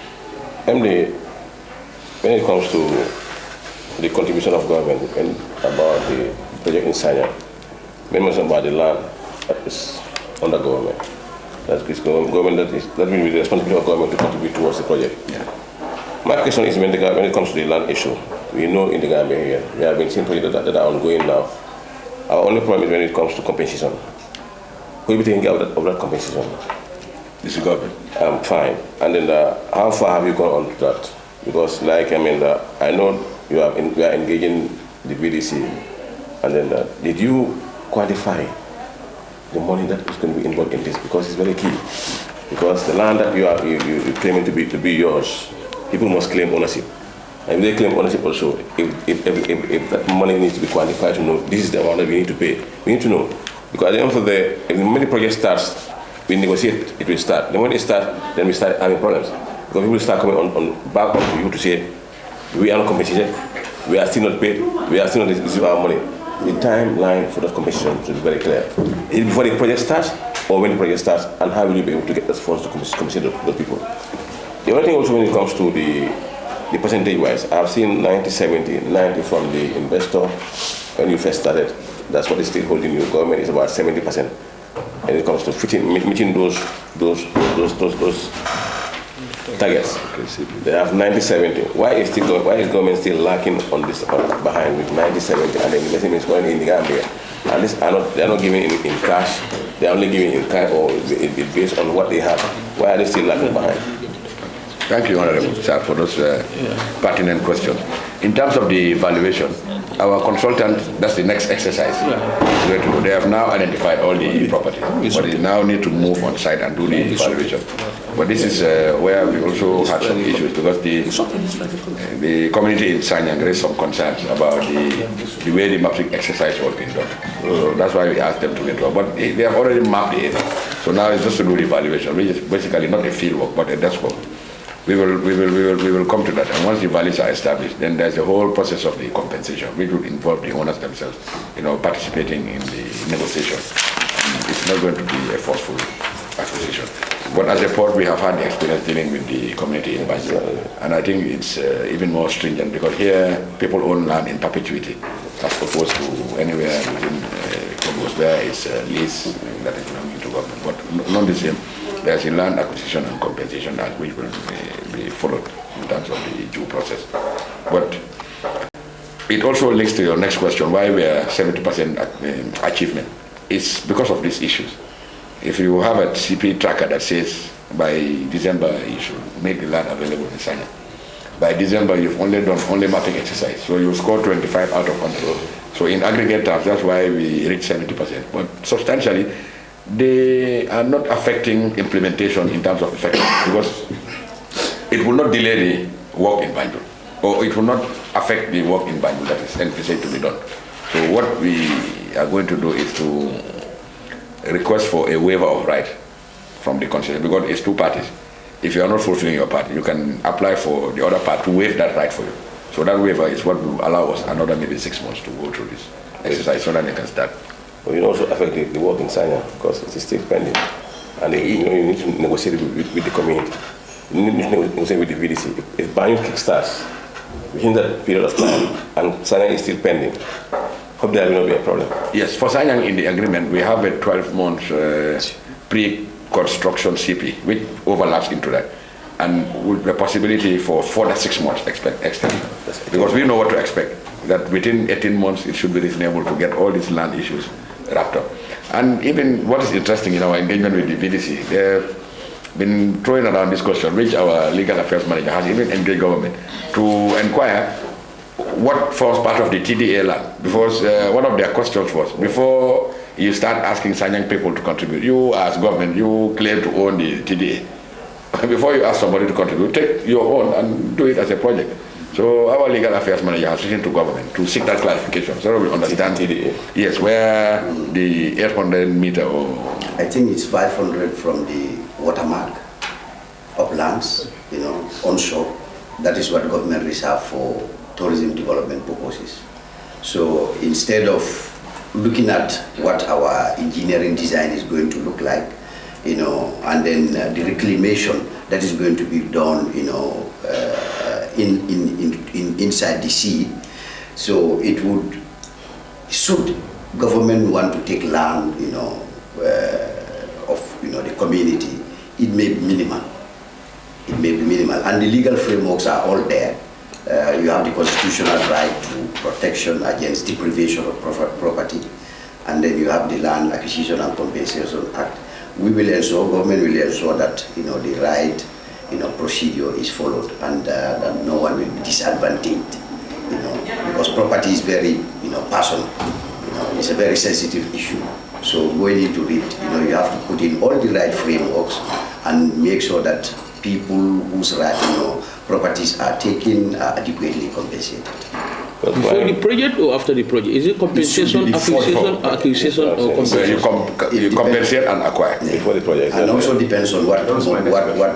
MD, when it comes to the contribution of government and about the project in Sanyang, when it about the land that is under government, that will be the responsibility of government to contribute towards the project. Yeah. My question is when it comes to the land issue, we know in the Gambia here, we have been seeing projects that are ongoing now. Our only problem is when it comes to compensation. Who will be taking care of that compensation? This is government. Fine. And then how far have you gone on to that? Because I know you are engaging the BDC, and then did you quantify the money that is going to be involved in this? Because it's very key. Because the land that you're claiming to be yours, people must claim ownership. And if they claim ownership also, if that money needs to be quantified to know this is the amount that we need to pay, we need to know. Because at the end of the day, if the money project starts, we negotiate, it will start. Then when it starts, then we start having problems. Because people start coming back to you to say, we are not compensated, we are still not paid, we are still not receiving our money. The timeline for that compensation should be very clear. Is it before the project starts, or when the project starts, and how will you be able to get those funds to compensate those people? The other thing also when it comes to the percentage-wise, I've seen 90-70, 90 from the investor when you first started. That's what is still holding you. Government is about 70%. And it comes to meeting those targets. They have 90-70. Why is government still lacking on this behind with 90-70 and the investment is going in the Gambia? At least they're not giving in cash. They're only giving in cash or based on what they have. Why are they still lacking behind? Thank you, Honorable Sir, for those pertinent questions. In terms of the valuation, our consultant, that's the next exercise. Yeah. They have now identified all the property, but they now need to move on site and do the valuation. But this is where we also had some issues because the community in Sanyang raised some concerns about the way the mapping exercise was being done. So that's why we asked them to withdraw. But they have already mapped the area. So now it's just to do the valuation, which is basically not a field work, but a desk work. We will come to that, and once the values are established, then there's a whole process of the compensation, which will involve the owners themselves, participating in the negotiation. It's not going to be a forceful acquisition. But as a port, we have had the experience dealing with the community in Banjul, and I think it's even more stringent because here people own land in perpetuity, as opposed to anywhere within Congo where it's a lease that is belonging to government. But not the same. there's a land acquisition and compensation act which will be followed in terms of the due process. But it also links to your next question, why we are 70% achievement. It's because of these issues. If you have a CP tracker that says by December you should make the land available in Sanya, by December you've only done mapping exercise, so you score 25 out of 100. So in aggregate terms, that's why we reach 70%. But substantially, they are not affecting implementation in terms of effectiveness, because it will not delay the work in Banjul, or it will not affect the work in Banjul that is envisaged to be done. So what we are going to do is to request for a waiver of right from the concession, because it's two parties. If you are not fulfilling your part, you can apply for the other part to waive that right for you. So that waiver is what will allow us another maybe 6 months to go through this exercise so that they can start. But it also affect the work in Sanya, because it is still pending. And you need to negotiate with the community. You need to negotiate with the VDC. If Banjul kickstarts within that period of time and Sanya is still pending, hope there will not be a problem. Yes, for Sanyang in the agreement, we have a 12-month pre-construction CP, which overlaps into that, and with the possibility for further 6 months extension. Because we know what to expect, that within 18 months it should be reasonable to get all these land issues wrapped up. And even what is interesting in our engagement with the VDC, they've been throwing around this question, which our legal affairs manager has even engaged government to inquire what forms part of the TDA land. Because one of their questions was, before you start asking Sanyang people to contribute, you as government, you claim to own the TDA. Before you ask somebody to contribute, take your own and do it as a project. So our legal affairs manager has written to government to seek that clarification, so we understand TDA. Yes, where the 800 meter or... I think it's 500 from the watermark uplands, onshore. That is what government reserve for tourism development purposes. So instead of looking at what our engineering design is going to look like, and then the reclamation that is going to be done, inside the sea. So it would, should government want to take land, of the community, it may be minimal. It may be minimal, and the legal frameworks are all there. You have the constitutional right to protection against deprivation of property, and then you have the Land Acquisition and Compensation Act. We will ensure, government will ensure that the right procedure is followed, and that no one will be disadvantaged. Because property is very personal. It's a very sensitive issue. So going into it, you have to put in all the right frameworks and make sure that people whose properties are taken are adequately compensated. Before the project or after the project? Is it compensation, acquisition, or compensation? You compensate and acquire before the project. And also depends on what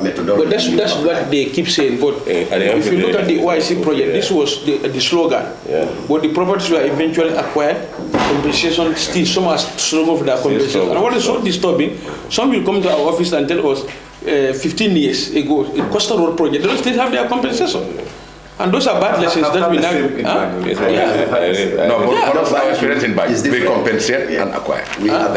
methodology. But that's what they keep saying. But if you look at the OIC project, this was the slogan. Yeah. But the properties were eventually acquired. Compensation still, some are struggle for that compensation. And what is so disturbing, some will come to our office and tell us 15 years ago, in Coastal Road project, they don't still have their compensation. And those are bad lessons that we now. No, but for us, our experience in Banjul, we compensate and acquire.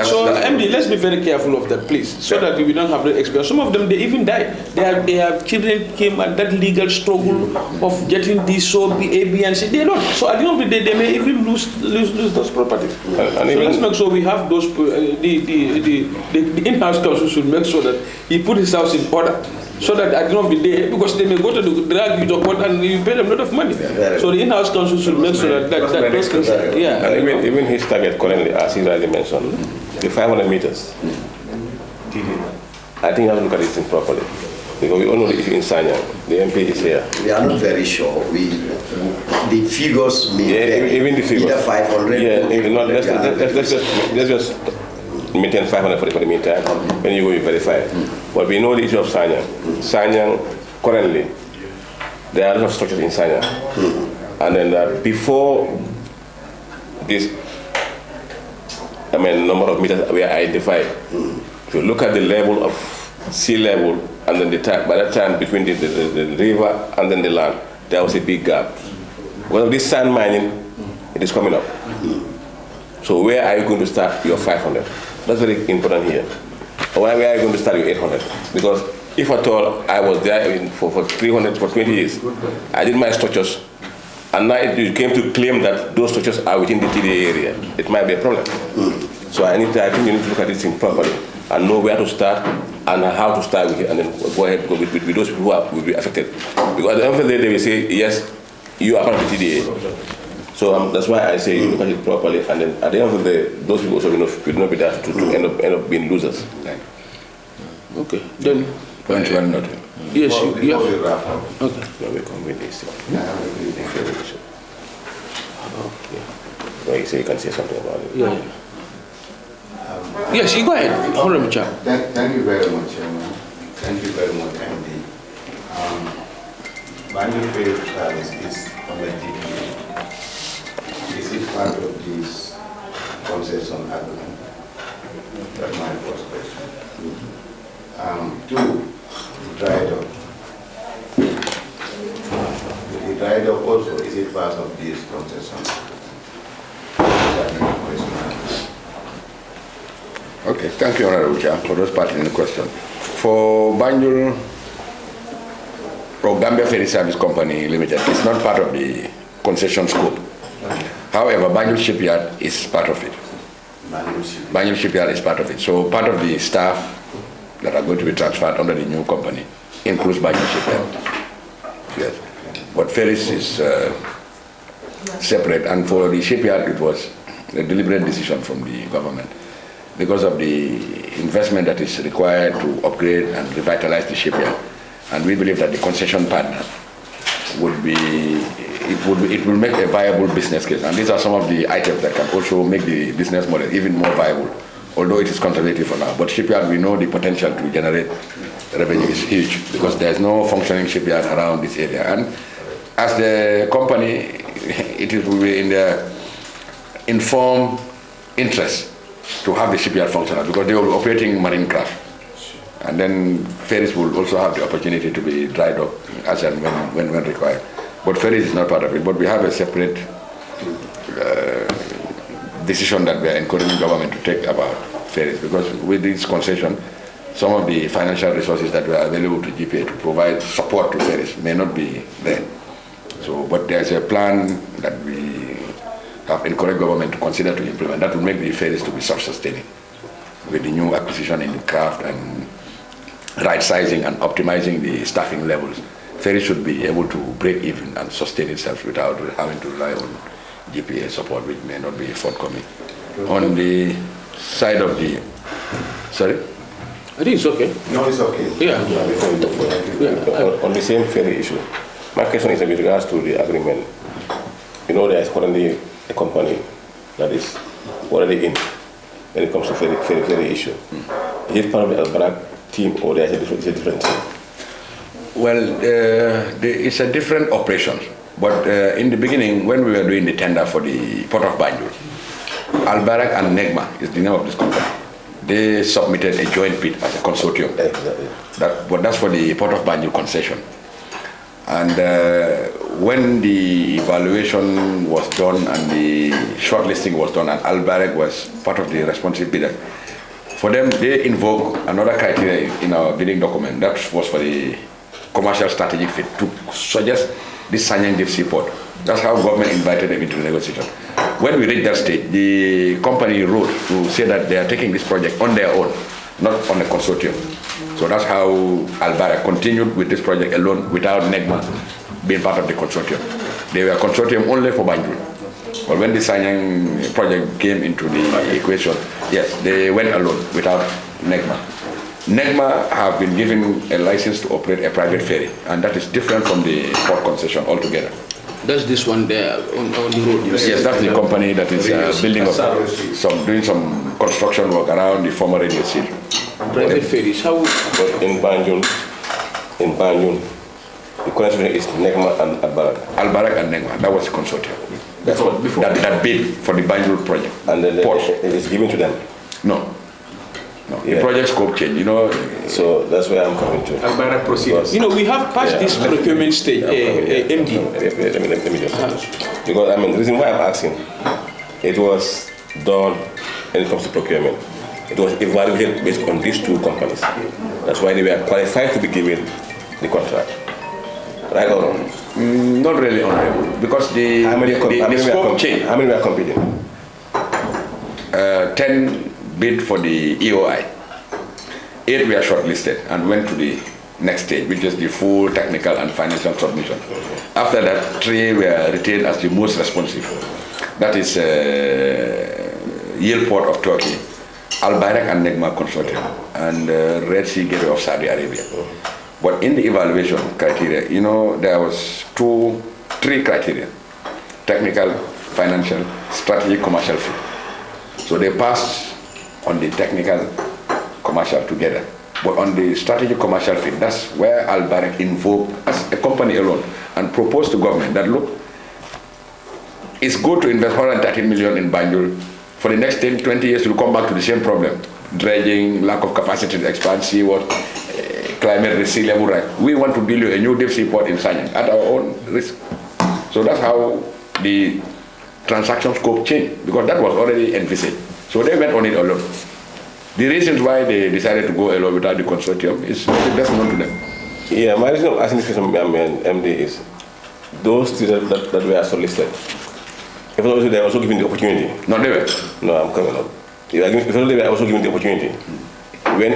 So, MD, let's be very careful of that, please, so that we don't have the experience. Some of them, they even died. Their children came at that legal struggle of getting this, so A, B, and C. They don't. So at the end of the day, they may even lose those properties. And so let's make sure we have those. The in-house counsel should make sure that he put his house in order. So that at the end of the day, because they may go to the drag you to court and you pay them a lot of money. So the in-house counsel should make sure that those things, yeah. And even his target currently, as he already mentioned, the 500 meters. I think I have to look at this thing properly. Because we all know the issue in Sanya. The MP is here. We are not very sure. The figures may vary. Even the figures. Either 500. Let's just maintain 500 for the meantime, when you go, you verify. But we know the issue of Sanyang. Sanyang, currently, there are a lot of structures in Sanyang. And then before this, number of meters we are identified, if you look at the level of sea level, and then by that time between the river and then the land, there was a big gap. Well, this sand mining, it is coming up. So where are you going to start your 500? That's very important here. why are you going to start with 800? Because if at all I was there for 300 for 20 years, I did my structures, and now you came to claim that those structures are within the TDA area, it might be a problem. So I think you need to look at this thing properly and know where to start and how to start with it, and then go ahead with those people who will be affected. Because at the end of the day, they will say, yes, you are part of the TDA. So that's why I say you look at it properly, and then at the end of the day, those people also will not be there to end up being losers. Okay, then. Point one note. Yes, you have. Okay. When we come with this. Okay. Well, you say you can say something about it. Yeah. Yes, you go ahead. Honorable Chair. Thank you very much, Chairman. Thank you very much, MD. Manual Ferry Service is on the DPA. Is it part of this concession agreement? That's my first question. Two, dry dock. The dry dock also, is it part of this concession? That's my question. Okay, thank you, Honorable Chair, for those pertinent questions. For Banjul or Gambia Ferry Service Company Limited, it's not part of the concession scope. However, Banjul Shipyard is part of it. Banjul Shipyard is part of it. So part of the staff that are going to be transferred under the new company includes Banjul Shipyard. Yes. But ferries is separate, and for the shipyard, it was a deliberate decision from the government because of the investment that is required to upgrade and revitalize the shipyard. And we believe that the concession partner it will make a viable business case. And these are some of the items that can also make the business model even more viable, although it is conservative for now. But shipyard, we know the potential to generate revenue is huge because there's no functioning shipyard around this area. And as the company, it will be in their informed interest to have the shipyard functional because they will be operating marine craft. And then ferries will also have the opportunity to be dried up as and when required. But ferries is not part of it. But we have a separate decision that we are encouraging government to take about ferries because with this concession, some of the financial resources that were available to GPA to provide support to ferries may not be there. So, but there's a plan that we have encouraged government to consider to implement that will make the ferries to be self-sustaining with the new acquisition in craft and right-sizing and optimizing the staffing levels. Ferries should be able to break even and sustain itself without having to rely on GPA support, which may not be forthcoming. On the side of the, sorry? I think it's okay. No, it's okay. Yeah. On the same ferry issue, my question is with regards to the agreement. You know, there is currently a company that is already in when it comes to ferry issue. Is it part of the Al-Barak team or there is a different team? Well, it's a different operation. But in the beginning, when we were doing the tender for the Port of Banjul, Al-Barak and Negma is the name of this company. They submitted a joint bid as a consortium. Exactly. But that's for the Port of Banjul concession. And when the evaluation was done and the shortlisting was done, and Al-Barak was part of the responsive bidder, for them, they invoke another criteria in our bidding document. That was for the commercial strategic fit to suggest this Sanyang Deep Seaport. That's how government invited them into the negotiation. When we reached that stage, the company wrote to say that they are taking this project on their own, not on a consortium. So that's how Al-Barak continued with this project alone without Negma being part of the consortium. They were a consortium only for Banjul. But when the Sanyang project came into the equation, yes, they went alone without Negma. Negma have been given a license to operate a private ferry, and that is different from the port concession altogether. That's this one there on the road. Yes, that's the company that is building up, doing some construction work around the former radio seal. Private ferries, how? But in Banjul, the connection is Negma and Al-Barak. Al-Barak and Negma, that was the consortium. That's what before. That bid for the Banjul project. And then port. it is given to them. No. Yeah. The project scope change, you know. So that's where I'm coming to. Al-Barak proceedings. You know, we have passed this procurement stage, MD. Let me just because the reason why I'm asking, it was done when it comes to procurement. It was evaluated based on these two companies. That's why they were qualified to be given the contract. Right or wrong? Not really honorable, because the scope changed. How many were competing? 10 bid for the EOI. 8 were shortlisted and went to the next stage, which is the full technical and financial submission. After that, 3 were retained as the most responsive. That is Yield Port of Turkey, Al Bayrak and Negma Consortium, and Red Sea Gateway of Saudi Arabia. But in the evaluation criteria, there was 3 criteria: technical, financial, strategic, commercial fit. So they passed on the technical, commercial together. But on the strategic commercial fit, that's where Al Bayrak invoked as a company alone and proposed to government that, look, it's good to invest 130 million in Banjul. For the next 10, 20 years, we'll come back to the same problem: dredging, lack of capacity to expand seawater, climate risk, sea level rise. We want to build you a new deep sea port in Sanyang at our own risk. So that's how the transaction scope changed, because that was already envisaged. So they went on it alone. The reasons why they decided to go alone without the consortium is best known to them. Yeah, my reason of asking this question, MD, is those that were solicited, if they were also given the opportunity. No, they were. No, I'm coming up. If they were also given the opportunity, when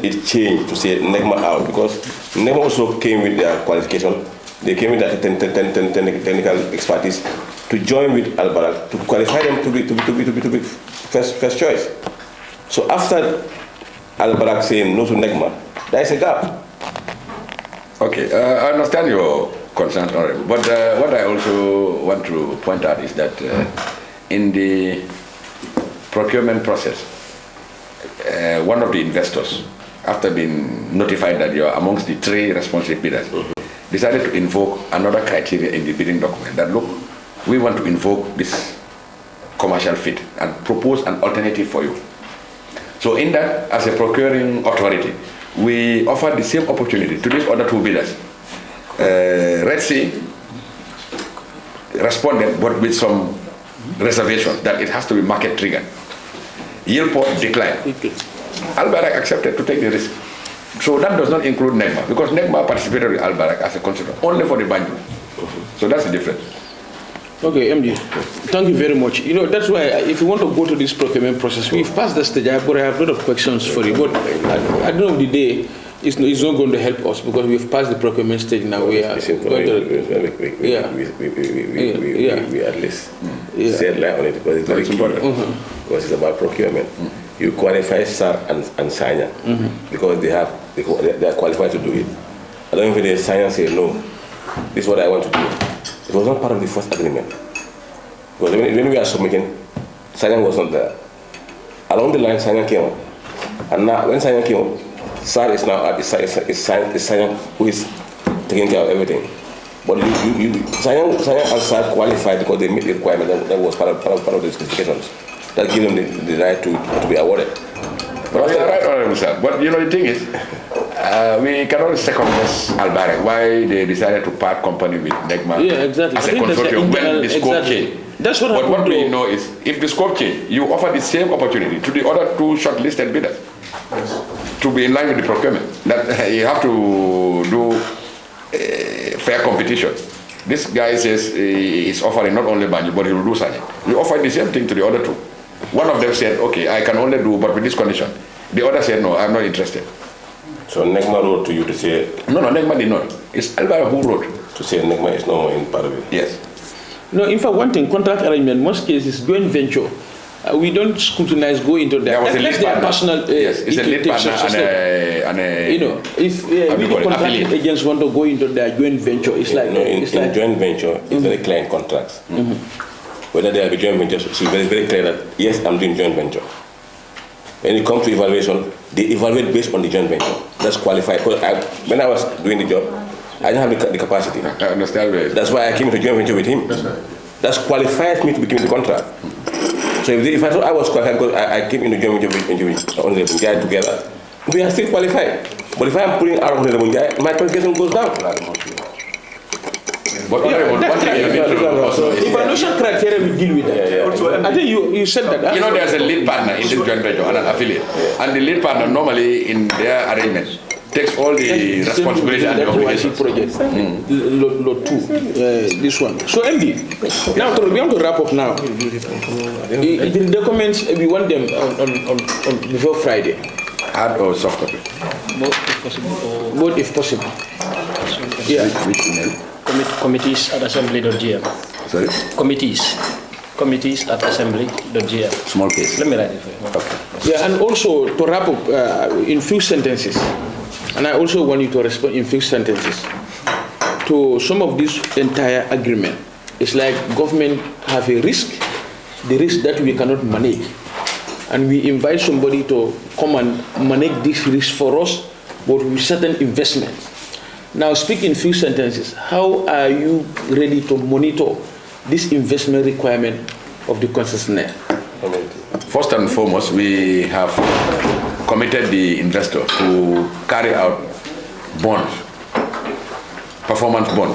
it changed to say NEGMA out, because NEGMA also came with their qualification, they came with their technical expertise to join with Al Bayrak to qualify them to be first choice. So after Al Bayrak saying no to NEGMA, there is a gap. Okay, I understand your concerns, but what I also want to point out is that in the procurement process, one of the investors, after being notified that you are amongst the 3 responsive bidders, decided to invoke another criteria in the bidding document that, look, we want to invoke this commercial fit and propose an alternative for you. So in that, as a procuring authority, we offer the same opportunity to these other 2 bidders. Red Sea responded, but with some reservations that it has to be market triggered. Yield Port declined. Al Bayrak accepted to take the risk. So that does not include NEGMA, because NEGMA participated with Al Bayrak as a consultant only for the Banjul. So that's the difference. Okay, MD, thank you very much. That's why if you want to go to this procurement process, we've passed the stage, but I have a lot of questions for you. But at the end of the day, it's not going to help us because we've passed the procurement stage now. We are at least said line on it because it's very important. Because it's about procurement. You qualify SAR and Sanyang because they are qualified to do it. I don't even think Sanyang say no. This is what I want to do. It was not part of the first agreement. Because when we are submitting, Sanyang was not there. Along the line, Sanyang came up. And now, when Sanyang came up, SAR is now at Sanyang who is taking care of everything. But Sanyang and SAR qualified because they meet the requirement that was part of the specifications. That give them the right to be awarded. But you are right, Honorable Sir. But the thing is, we cannot second guess Al Bayrak why they decided to part company with NEGMA as a consortium when the scope changed. That's what but what we know is, if the scope change, you offer the same opportunity to the other 2 shortlisted bidders to be in line with the procurement. That you have to do fair competition. This guy says he's offering not only Banjul, but he will do Sanyang. We offer the same thing to the other 2. One of them said, okay, I can only do, but with this condition. The other said, no, I'm not interested. So NEGMA wrote to you to say... No, NEGMA did not. It's Al Bayrak who wrote. To say NEGMA is no more in part of it. Yes. No, in fact, one thing, contract arrangement, most cases, joint venture. We don't scrutinize, go into that. There was a lead partner. Personal, yes, it's a lead partner and a if we the contracting agents want to go into their joint venture, it's like... No, in joint venture, it's very clear in contracts. Whether there will be joint ventures, so it's very, very clear that, yes, I'm doing joint venture. When it comes to evaluation, they evaluate based on the joint venture. That's qualified. When I was doing the job, I didn't have the capacity. I understand. That's why I came into joint venture with him. That's qualified me to be given the contract. So if I thought I was qualified because I came into joint venture with Honorable Njai together, we are still qualified. But if I am pulling out Honorable Njai, my qualification goes down. But honorable, one thing you need to also is evaluation criteria will deal with that. I think you said that. you know, there's a lead partner in this joint venture and an affiliate, and the lead partner normally in their arrangement takes all the responsibility and the obligations. Project. Lot 2, this one. So MD, now we want to wrap up now. The documents, we want them on before Friday. Hard or soft copy? Both if possible. Both if possible. Yeah. Which email? Committees at assembly.gm. Sorry? Committees at assembly.gm. Small case. Let me write it for you. Okay. Yeah, and also to wrap up in few sentences, and I also want you to respond in few sentences to some of this entire agreement. It's like government have a risk, the risk that we cannot manage, and we invite somebody to come and manage this risk for us, but with certain investments. Now, speak in few sentences. How are you ready to monitor this investment requirement of the concessionaire? First and foremost, we have committed the investor to carry out bonds, performance bond,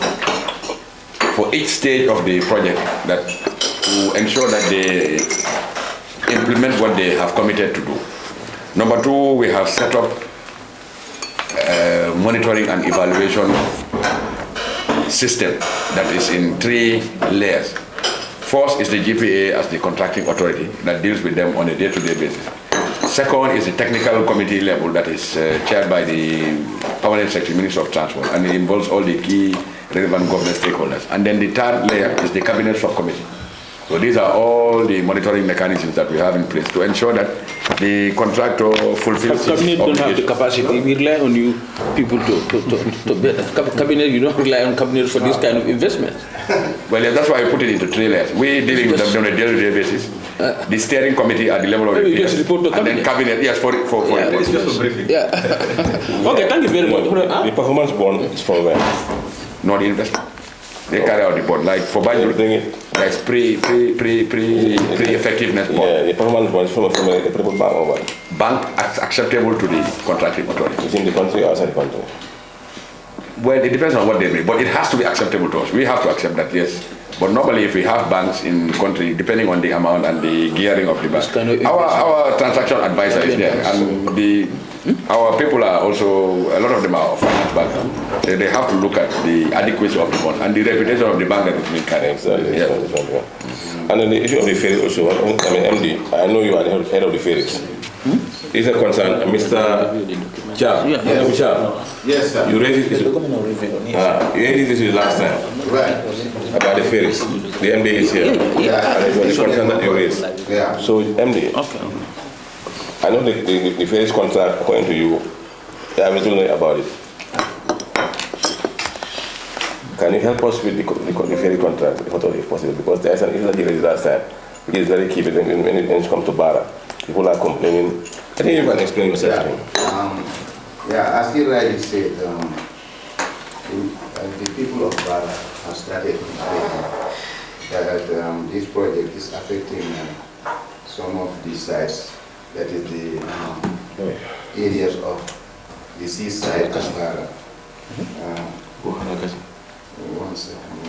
for each stage of the project, that to ensure that they implement what they have committed to do. Number 2, we have set up monitoring and evaluation system that is in 3 layers. First is the GPA as the contracting authority that deals with them on a day-to-day basis. Second is the technical committee level that is chaired by the Permanent Secretary, Minister of Transport, and it involves all the key relevant government stakeholders. And then the 3rd layer is the cabinet subcommittee. So these are all the monitoring mechanisms that we have in place to ensure that the contractor fulfills Cabinet don't have the capacity. We rely on you people to bear that. Cabinet, you don't rely on cabinet for this kind of investment. Well, yeah, that's why I put it into 3 layers. We're dealing with them on a day-to-day basis. The steering committee at the level of the just report to and then cabinet, yes, for It's just a briefing. Yeah. Okay, thank you very much. The performance bond is from where? not the investment. They carry out the bond, like for Banjul, there's pre-effectiveness bond. Yeah, the performance bond is from a private bank or what? Bank acceptable to the contracting authority. Within the country or outside the country? Well, it depends on what they mean, but it has to be acceptable to us. We have to accept that, yes. But normally, if we have banks in the country, depending on the amount and the gearing of the bank, our transaction advisor is there, and our people are also, a lot of them are finance background. They have to look at the adequacy of the bond and the reputation of the bank that is being carried. Exactly. Yeah. And then the issue of the ferry also, I mean, MD, I know you are the head of the ferries. Is a concern, Mr. Cha. Yeah. Cha. Yes, sir. You raised this issue. You raised this issue last time. Right. About the ferries. The MD is here. Yeah. And it was the concern that you raised. Yeah. So, MD, I know the ferries contract, according to you, I haven't told you about it. Can you help us with the ferry contract, if at all, if possible? Because there is an issue that you raised last time, which is very key when it comes to Bara. People are complaining. I think you can explain yourself. Yeah, as he rightly said, the people of Bala have started complaining that this project is affecting some of the sites, that is the areas of the seaside of Bala. One second.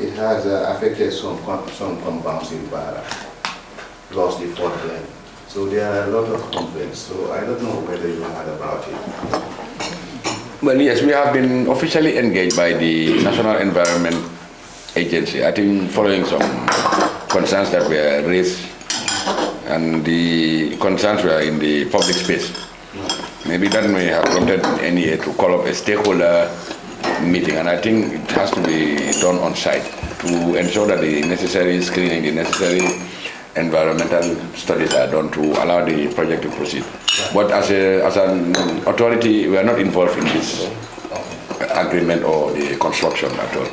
It has affected some compounds in Bala, plus the fourth line. So there are a lot of complaints. So I don't know whether you heard about it. Well, yes, we have been officially engaged by the National Environment Agency, I think following some concerns that were raised, and the concerns were in the public space. Maybe that may have prompted NEA to call up a stakeholder meeting, and I think it has to be done on site to ensure that the necessary screening, the necessary environmental studies are done to allow the project to proceed. But as an authority, we are not involved in this agreement or the construction at all.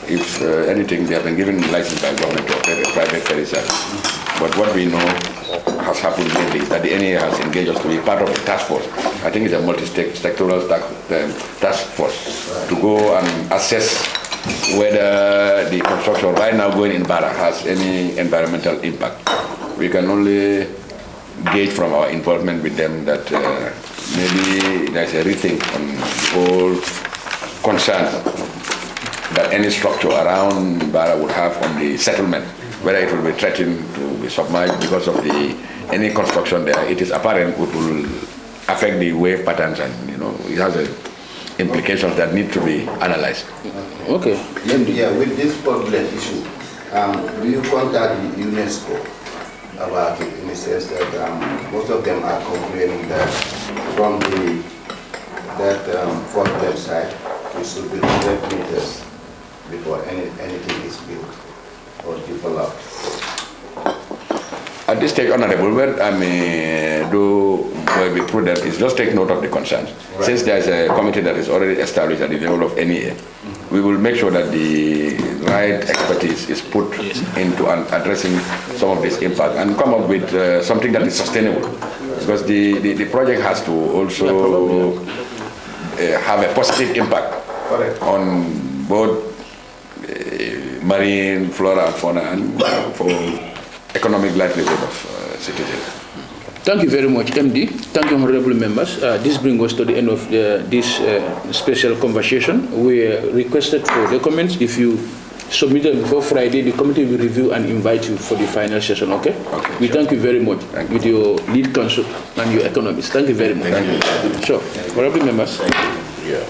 If anything, they have been given license by government to operate a private ferry service. But what we know has happened lately is that the NEA has engaged us to be part of a task force. I think it's a multi-sectoral task force to go and assess whether the construction right now going in Bara has any environmental impact. We can only gauge from our involvement with them that maybe there's a rethink on the whole concern that any structure around Bara would have on the settlement, whether it will be threatened to be submerged because of any construction there, it is apparent it will affect the wave patterns, and it has implications that need to be analyzed. Okay. Yeah, with this problem issue, do you contact the UNESCO about it, in the sense that most of them are complaining that from that fourth website, it should be 100 meters before anything is built or developed? At this stage, Honorable, what I may do will be prudent is just take note of the concerns. Right. Since there's a committee that is already established at the level of NEA, we will make sure that the right expertise is put into addressing some of this impact and come up with something that is sustainable. Because the project has to also have a positive impact on both marine flora and fauna and for economic livelihood of citizens. Thank you very much, MD. Thank you, honorable members. This brings us to the end of this special conversation. We requested for the comments. If you submit them before Friday, the committee will review and invite you for the final session, okay? We thank you very much with your lead counsel and your economists. Thank you very much. Thank you. So, honorable members. Yeah.